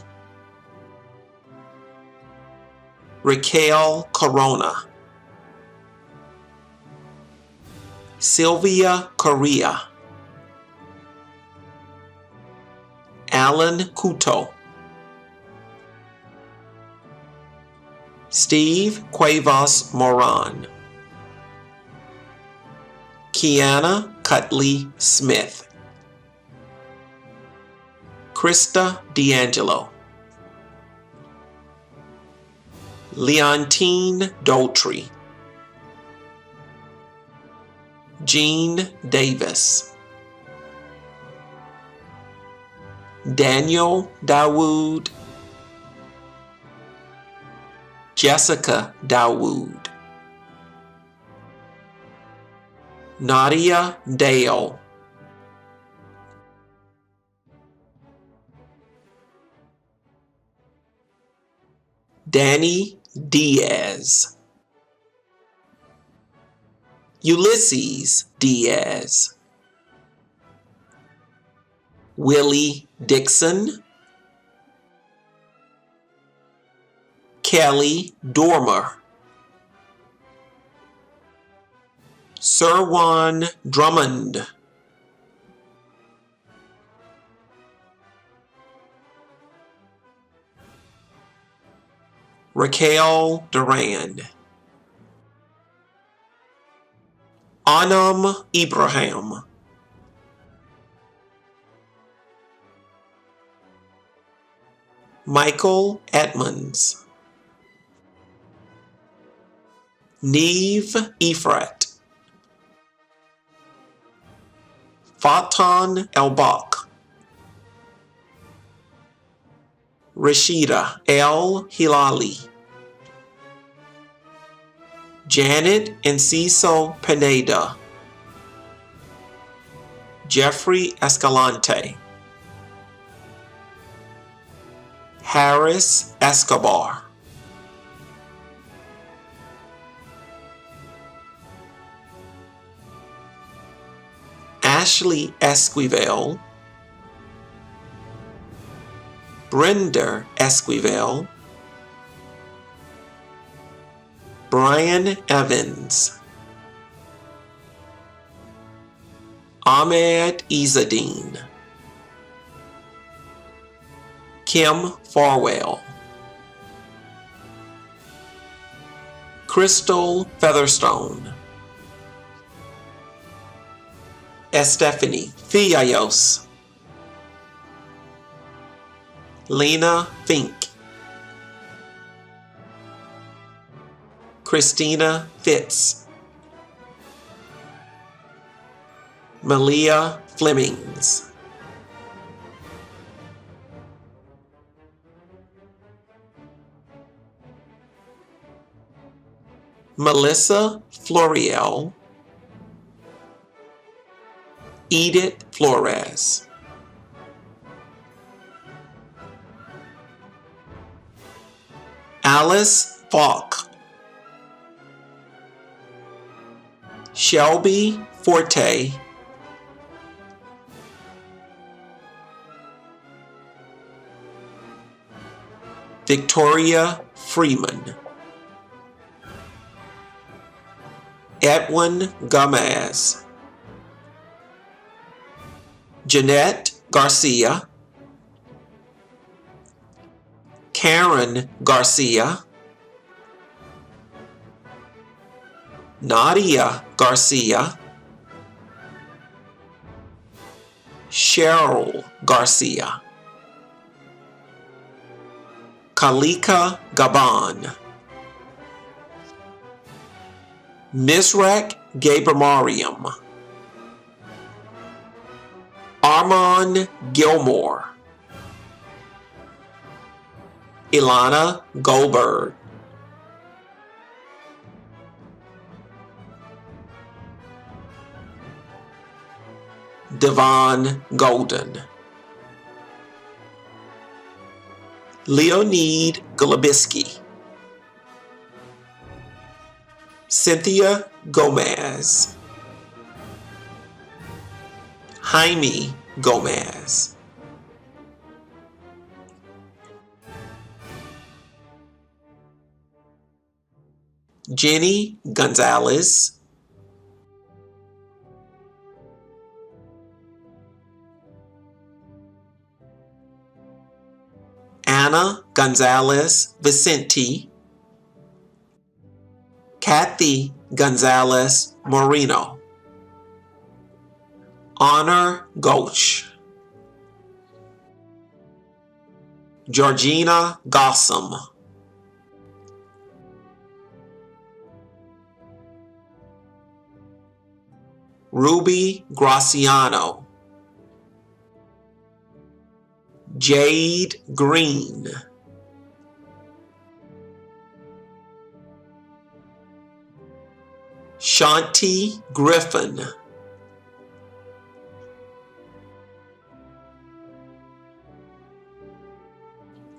Raquel Corona, Sylvia Correa, Alan Couto, Steve Cuevas Moran, Kiana Cutley Smith, Krista D'Angelo, Leontine Daughtry, Jean Davis, Daniel Dawood, Jessica Dawood, Nadia Dale, Danny Diaz, Ulysses Diaz, Willie Dixon, Kelly Dormer, Sirwan Drummond, Raquel Durand, Anam Ibrahim, Michael Edmonds, Neve Ephrat, Fatan Elbak, Rashida El Hilali, Janet Enciso Pineda, Jeffrey Escalante, Harris Escobar, Ashley Esquivel, Brenda Esquivel, Brian Evans, Ahmed Izzadeen, Kim Farwell, Crystal Featherstone, Estefany Fiallos, Lena Fink, Christina Fitz, Malia Flemings, Melissa Floriel, Edith Flores, Alice Falk, Shelby Forte, Victoria Freeman, Edwin Gomez, Jeanette Garcia, Karen Garcia, Nadia Garcia, Cheryl Garcia, Kalika Gabon, Misrak Gabramariam, Armand Gilmore, Ilana Goldberg, Devon Golden, Leonid Golubiski, Cynthia Gomez, Jaime Gomez, Jenny Gonzalez, Anna Gonzalez Vicente, Kathy Gonzalez Moreno, Honor Gulch, Georgina Gossam, Ruby Graciano, Jade Green, Shanti Griffin,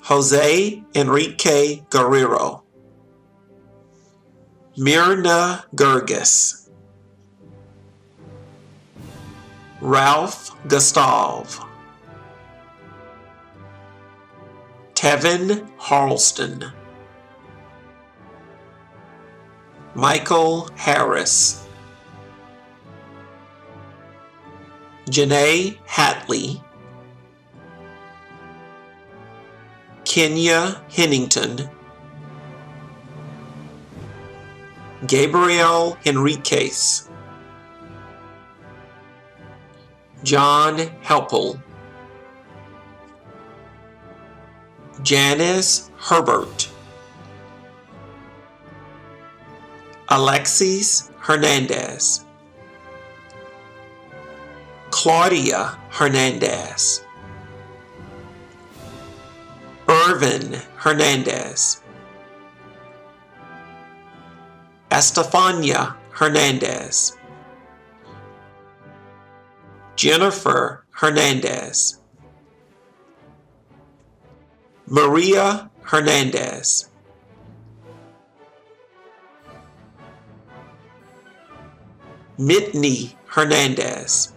Jose Enrique Guerrero, Mirna Gerges, Ralph Gustav, Tevin Harleston, Michael Harris, Janae Hatley, Kenya Hennington, Gabriel Henriquez, John Helpel, Janice Herbert, Alexis Hernandez, Claudia Hernandez, Irvin Hernandez, Estefania Hernandez, Jennifer Hernandez, Maria Hernandez, Mitney Hernandez,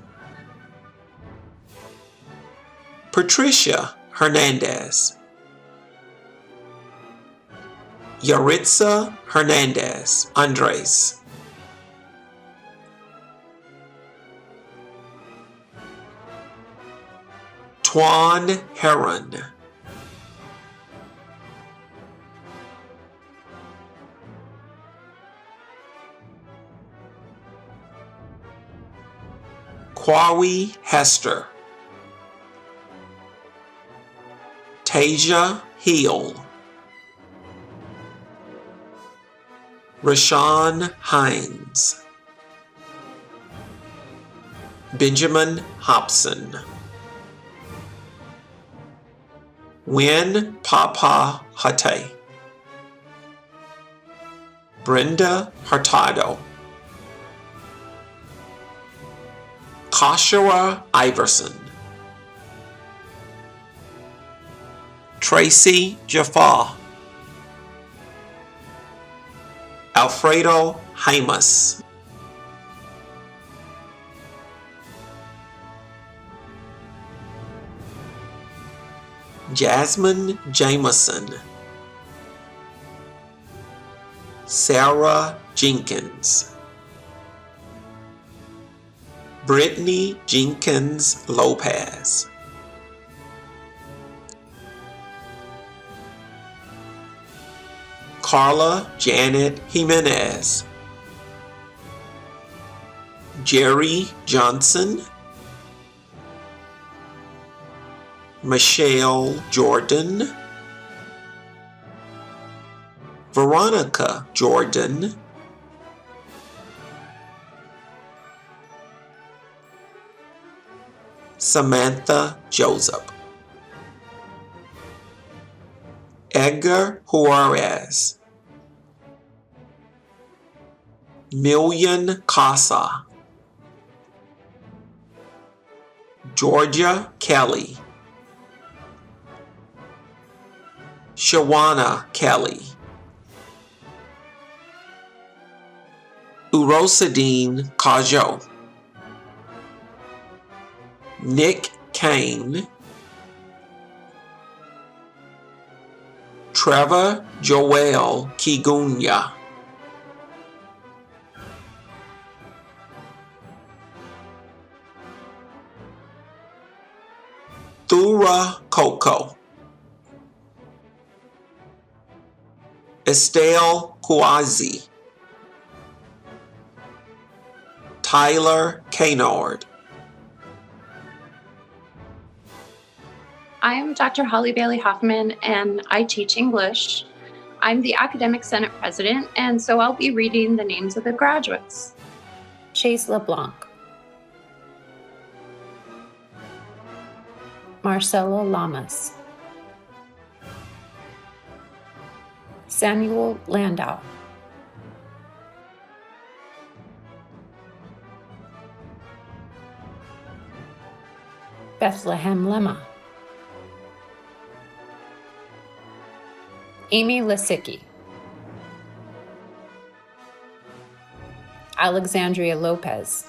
Patricia Hernandez, Yaritza Hernandez Andres, Twan Heron, Kwawi Hester, Tasia Hill, Rashawn Hines, Benjamin Hobson, Win Papa Hate, Brenda Hurtado, Kashara Iverson, Tracy Jafar, Alfredo Jaimes, Jasmine Jameson, Sarah Jenkins, Brittany Jenkins Lopez, Carla Janet Jimenez, Jerry Johnson, Michelle Jordan, Veronica Jordan, Samantha Joseph, Edgar Juarez, Million Casa, Georgia Kelly, Shawana Kelly, Urosadine Kajo, Nick Kane, Trevor Joel Kigunya, Thura Coco, Estelle Kouazi, Tyler Kaynard. I am Dr. Holly Bailey Hoffman, and I teach English. I'm the Academic Senate President, and so I'll be reading the names of the graduates. Chase LeBlanc, Marcelo Lamas, Samuel Landau, Bethlehem Lema, Amy Lisicki, Alexandria Lopez,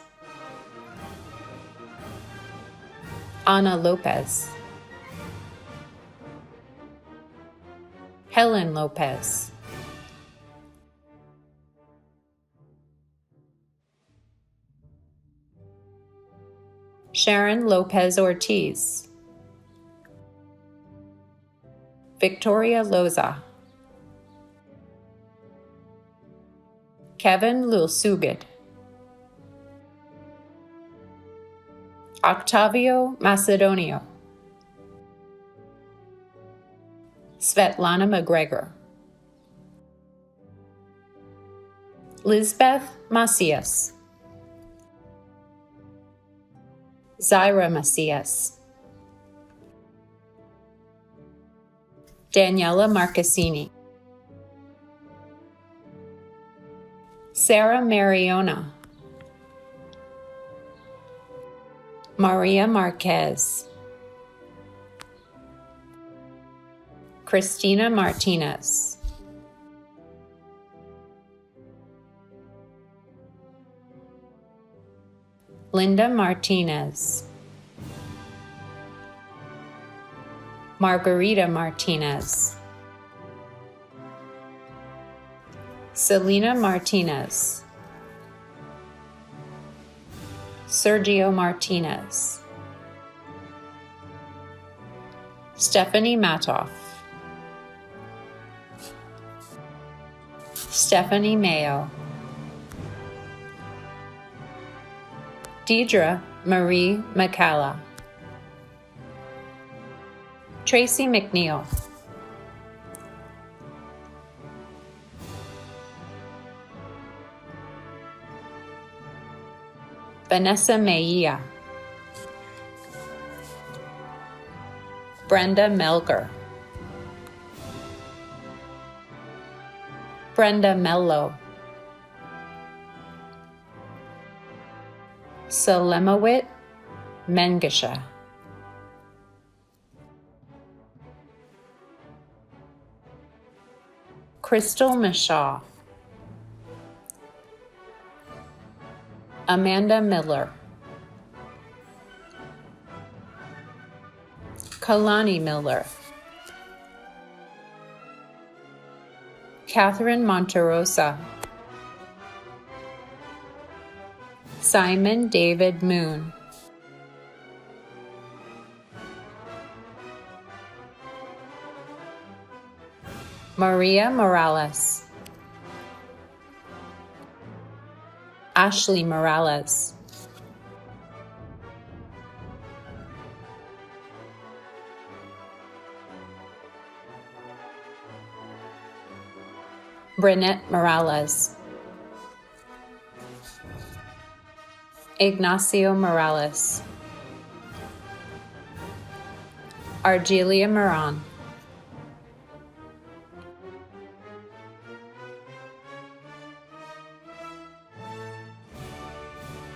Ana Lopez, Helen Lopez, Sharon Lopez Ortiz, Victoria Loza, Kevin Lulsugid, Octavio Macedonio, Svetlana McGregor, Lisbeth Macias, Zaira Macias, Daniela Marcassini, Sarah Mariona, Maria Marquez, Christina Martinez, Linda Martinez, Margarita Martinez, Selena Martinez, Sergio Martinez, Stephanie Matoff, Stephanie Mayo, Deidre Marie McCalla, Tracy McNeil, Vanessa Mejia, Brenda Melger, Brenda Mello, Salemawit Mengesha. Crystal Mishaw. Amanda Miller. Kalani Miller. Catherine Monterosa. Simon David Moon. Maria Morales. Ashley Morales. Brynette Morales. Ignacio Morales. Argelia Moran.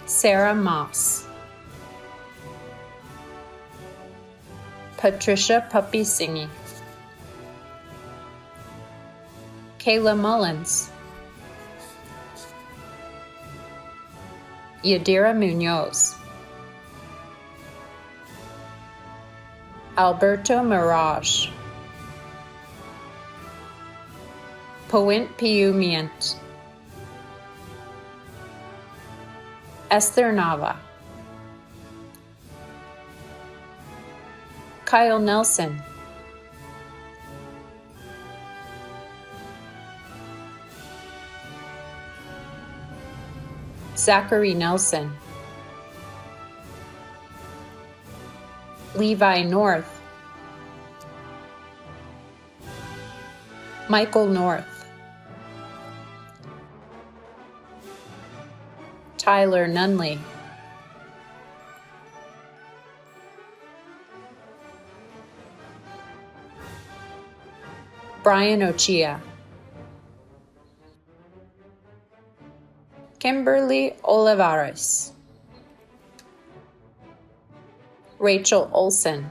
Sarah Moss. Patricia Puppy Singy. Kayla Mullins. Yadira Munoz. Alberto Mirage. Powint Piumient. Esther Nava. Kyle Nelson. Zachary Nelson. Levi North. Michael North. Tyler Nunley. Brian Ochia. Kimberly Olivares. Rachel Olson.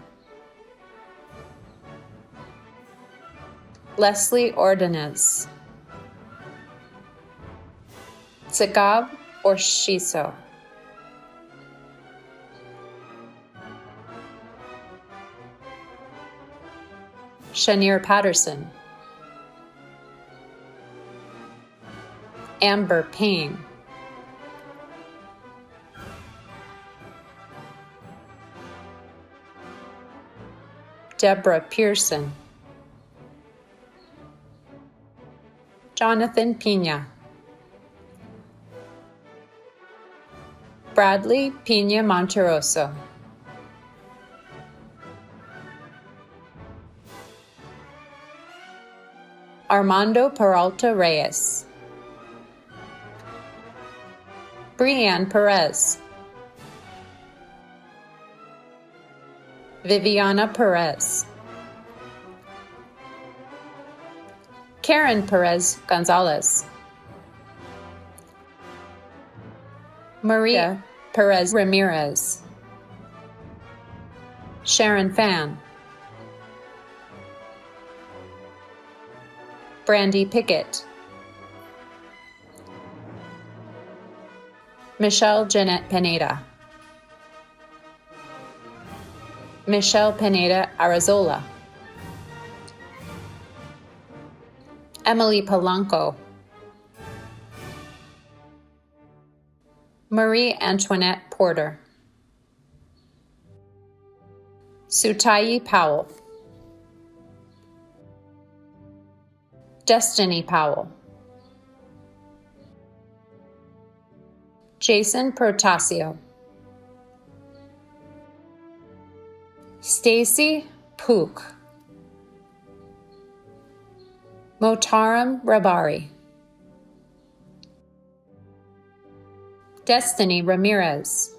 Leslie Ordonez. Tsagab Orshiso. Shanier Patterson. Amber Payne. Deborah Pearson. Jonathan Pina. Bradley Pina Monteroso. Armando Peralta Reyes. Brianne Perez. Viviana Perez. Karen Perez Gonzalez. Maria Perez Ramirez. Sharon Fan. Brandy Pickett. Michelle Jeanette Pineda. Michelle Pineda Arazola. Emily Polanco. Marie Antoinette Porter. Sutayi Powell. Destiny Powell. Jason Protasio. Stacy Pook. Motaram Rabari. Destiny Ramirez.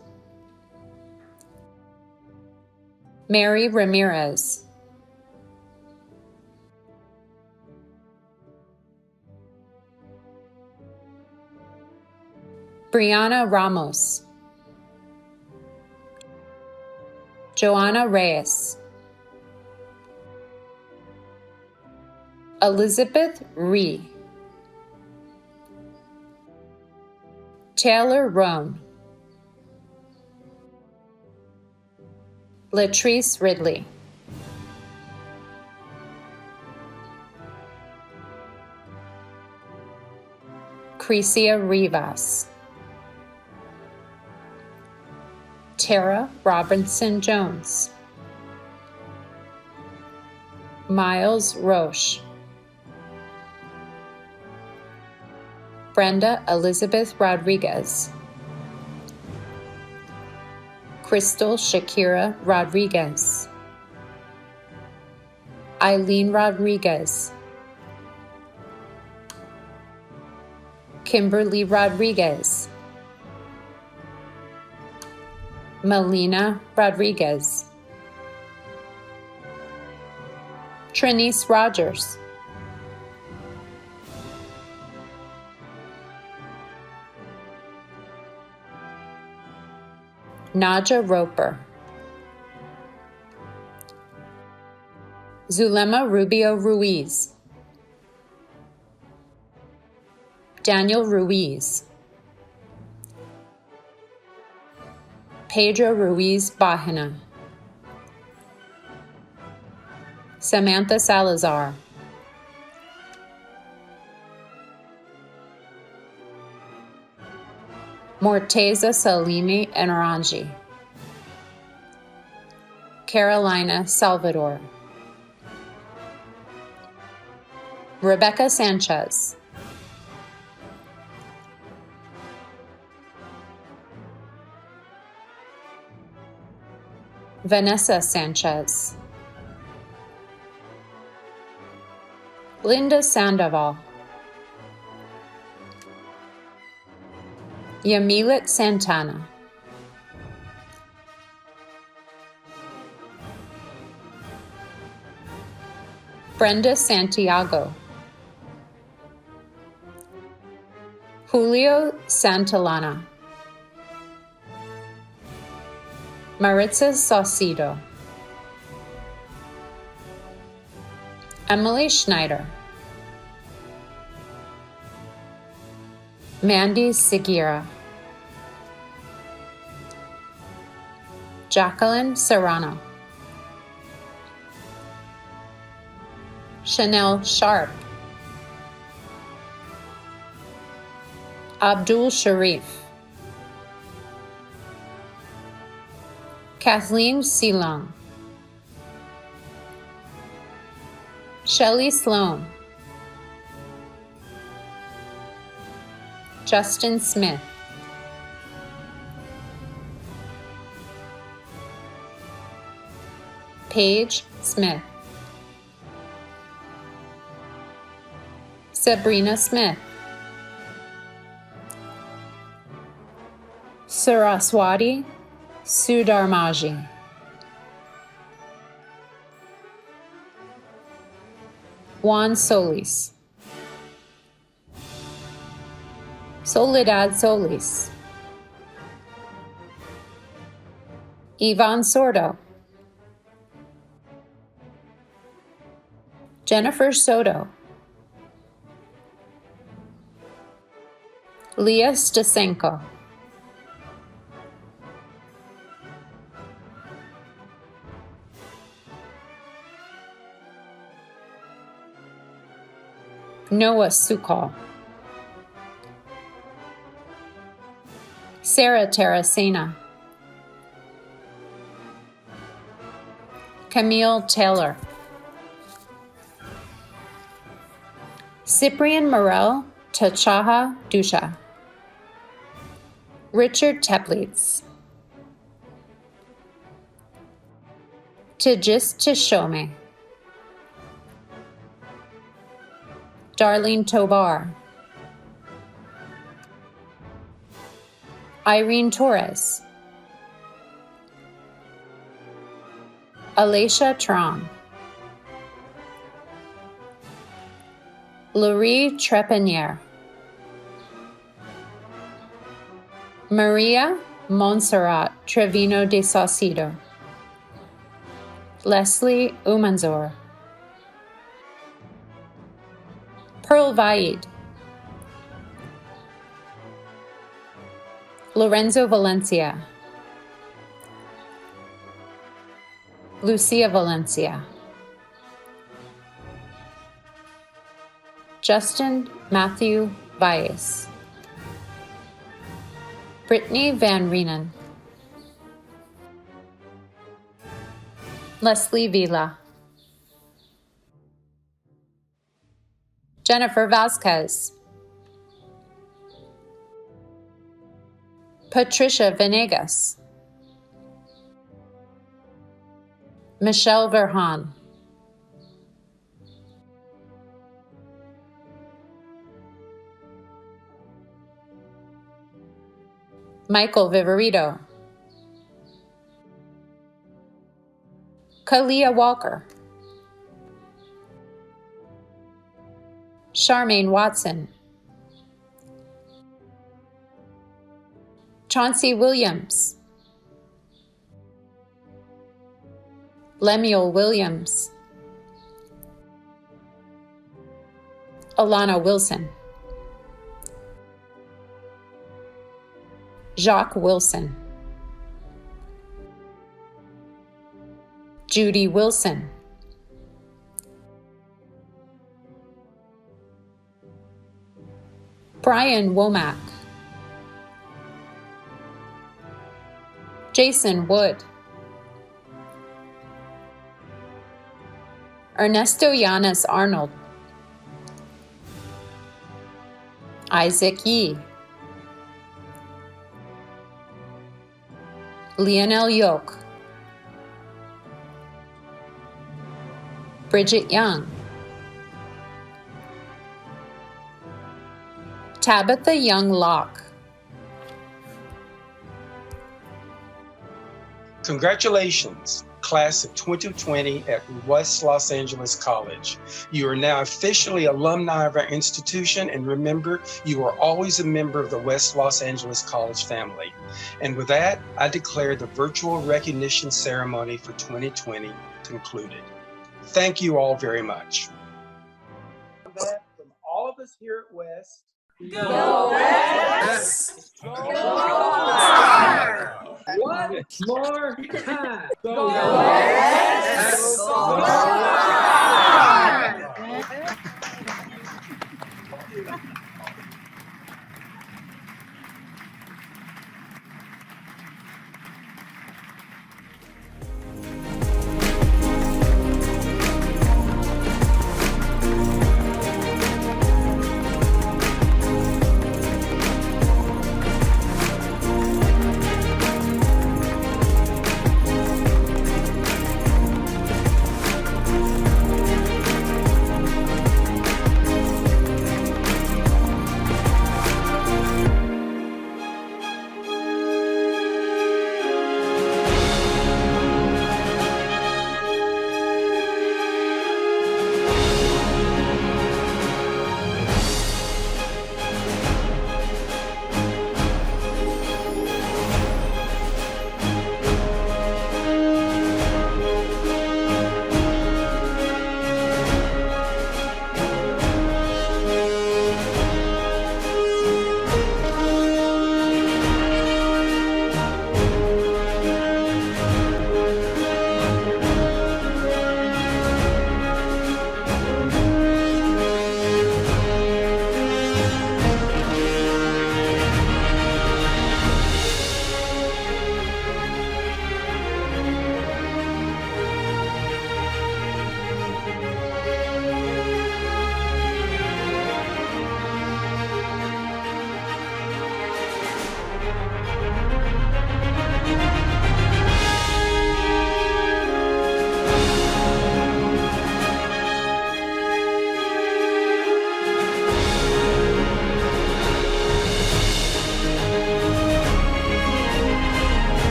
Mary Ramirez. Brianna Ramos. Joanna Reyes, Elizabeth Ree, Taylor Roan, Latrice Ridley, Crecia Rivas, Tara Robinson Jones, Miles Roche, Brenda Elizabeth Rodriguez, Crystal Shakira Rodriguez, Eileen Rodriguez, Kimberly Rodriguez, Melina Rodriguez, Trinice Rogers, Naja Roper, Zulema Rubio Ruiz, Daniel Ruiz, Pedro Ruiz Bahena, Samantha Salazar, Morteza Salimi Enaranji, Carolina Salvador, Rebecca Sanchez, Vanessa Sanchez, Linda Sandoval, Yamilet Santana, Brenda Santiago, Julio Santillana, Maritza Saucedo, Emily Schneider, Mandy Segura, Jacqueline Serrano, Chanel Sharp, Abdul Sharif, Kathleen Silong, Shelley Sloan, Justin Smith, Paige Smith, Sabrina Smith, Saraswati Sudarmaji, Juan Solis, Soledad Solis, Ivan Sordo, Jennifer Soto, Leah Stasenko, Noah Sukal, Sarah Terracena, Camille Taylor, Cyprian Morel Tachaha Dusha, Richard Teplitz, Tijis Tishome, Darlene Tobar, Irene Torres, Alicia Tron, Laurie Trepanier, Maria Montserrat Trevino de Saucedo, Leslie Umanzor. Pearl Vaid. Lorenzo Valencia. Lucia Valencia. Justin Matthew Valles. Brittany Van Reenen. Leslie Vila. Jennifer Vasquez. Patricia Venegas. Michelle Verhan. Michael Viverito. Kalia Walker. Charmaine Watson. Chauncey Williams. Lemuel Williams. Alana Wilson. Jacques Wilson. Judy Wilson. Brian Womack. Jason Wood. Ernesto Yanis Arnold. Isaac Yee. Lionel Yoke. Bridget Young. Tabitha Young Locke. Congratulations, class of 2020 at West Los Angeles College. You are now officially alumni of our institution, and remember, you are always a member of the West Los Angeles College family. And with that, I declare the virtual recognition ceremony for 2020 concluded. Thank you all very much. From all of us here at West, Go West! Go One more time. Go West! Go West!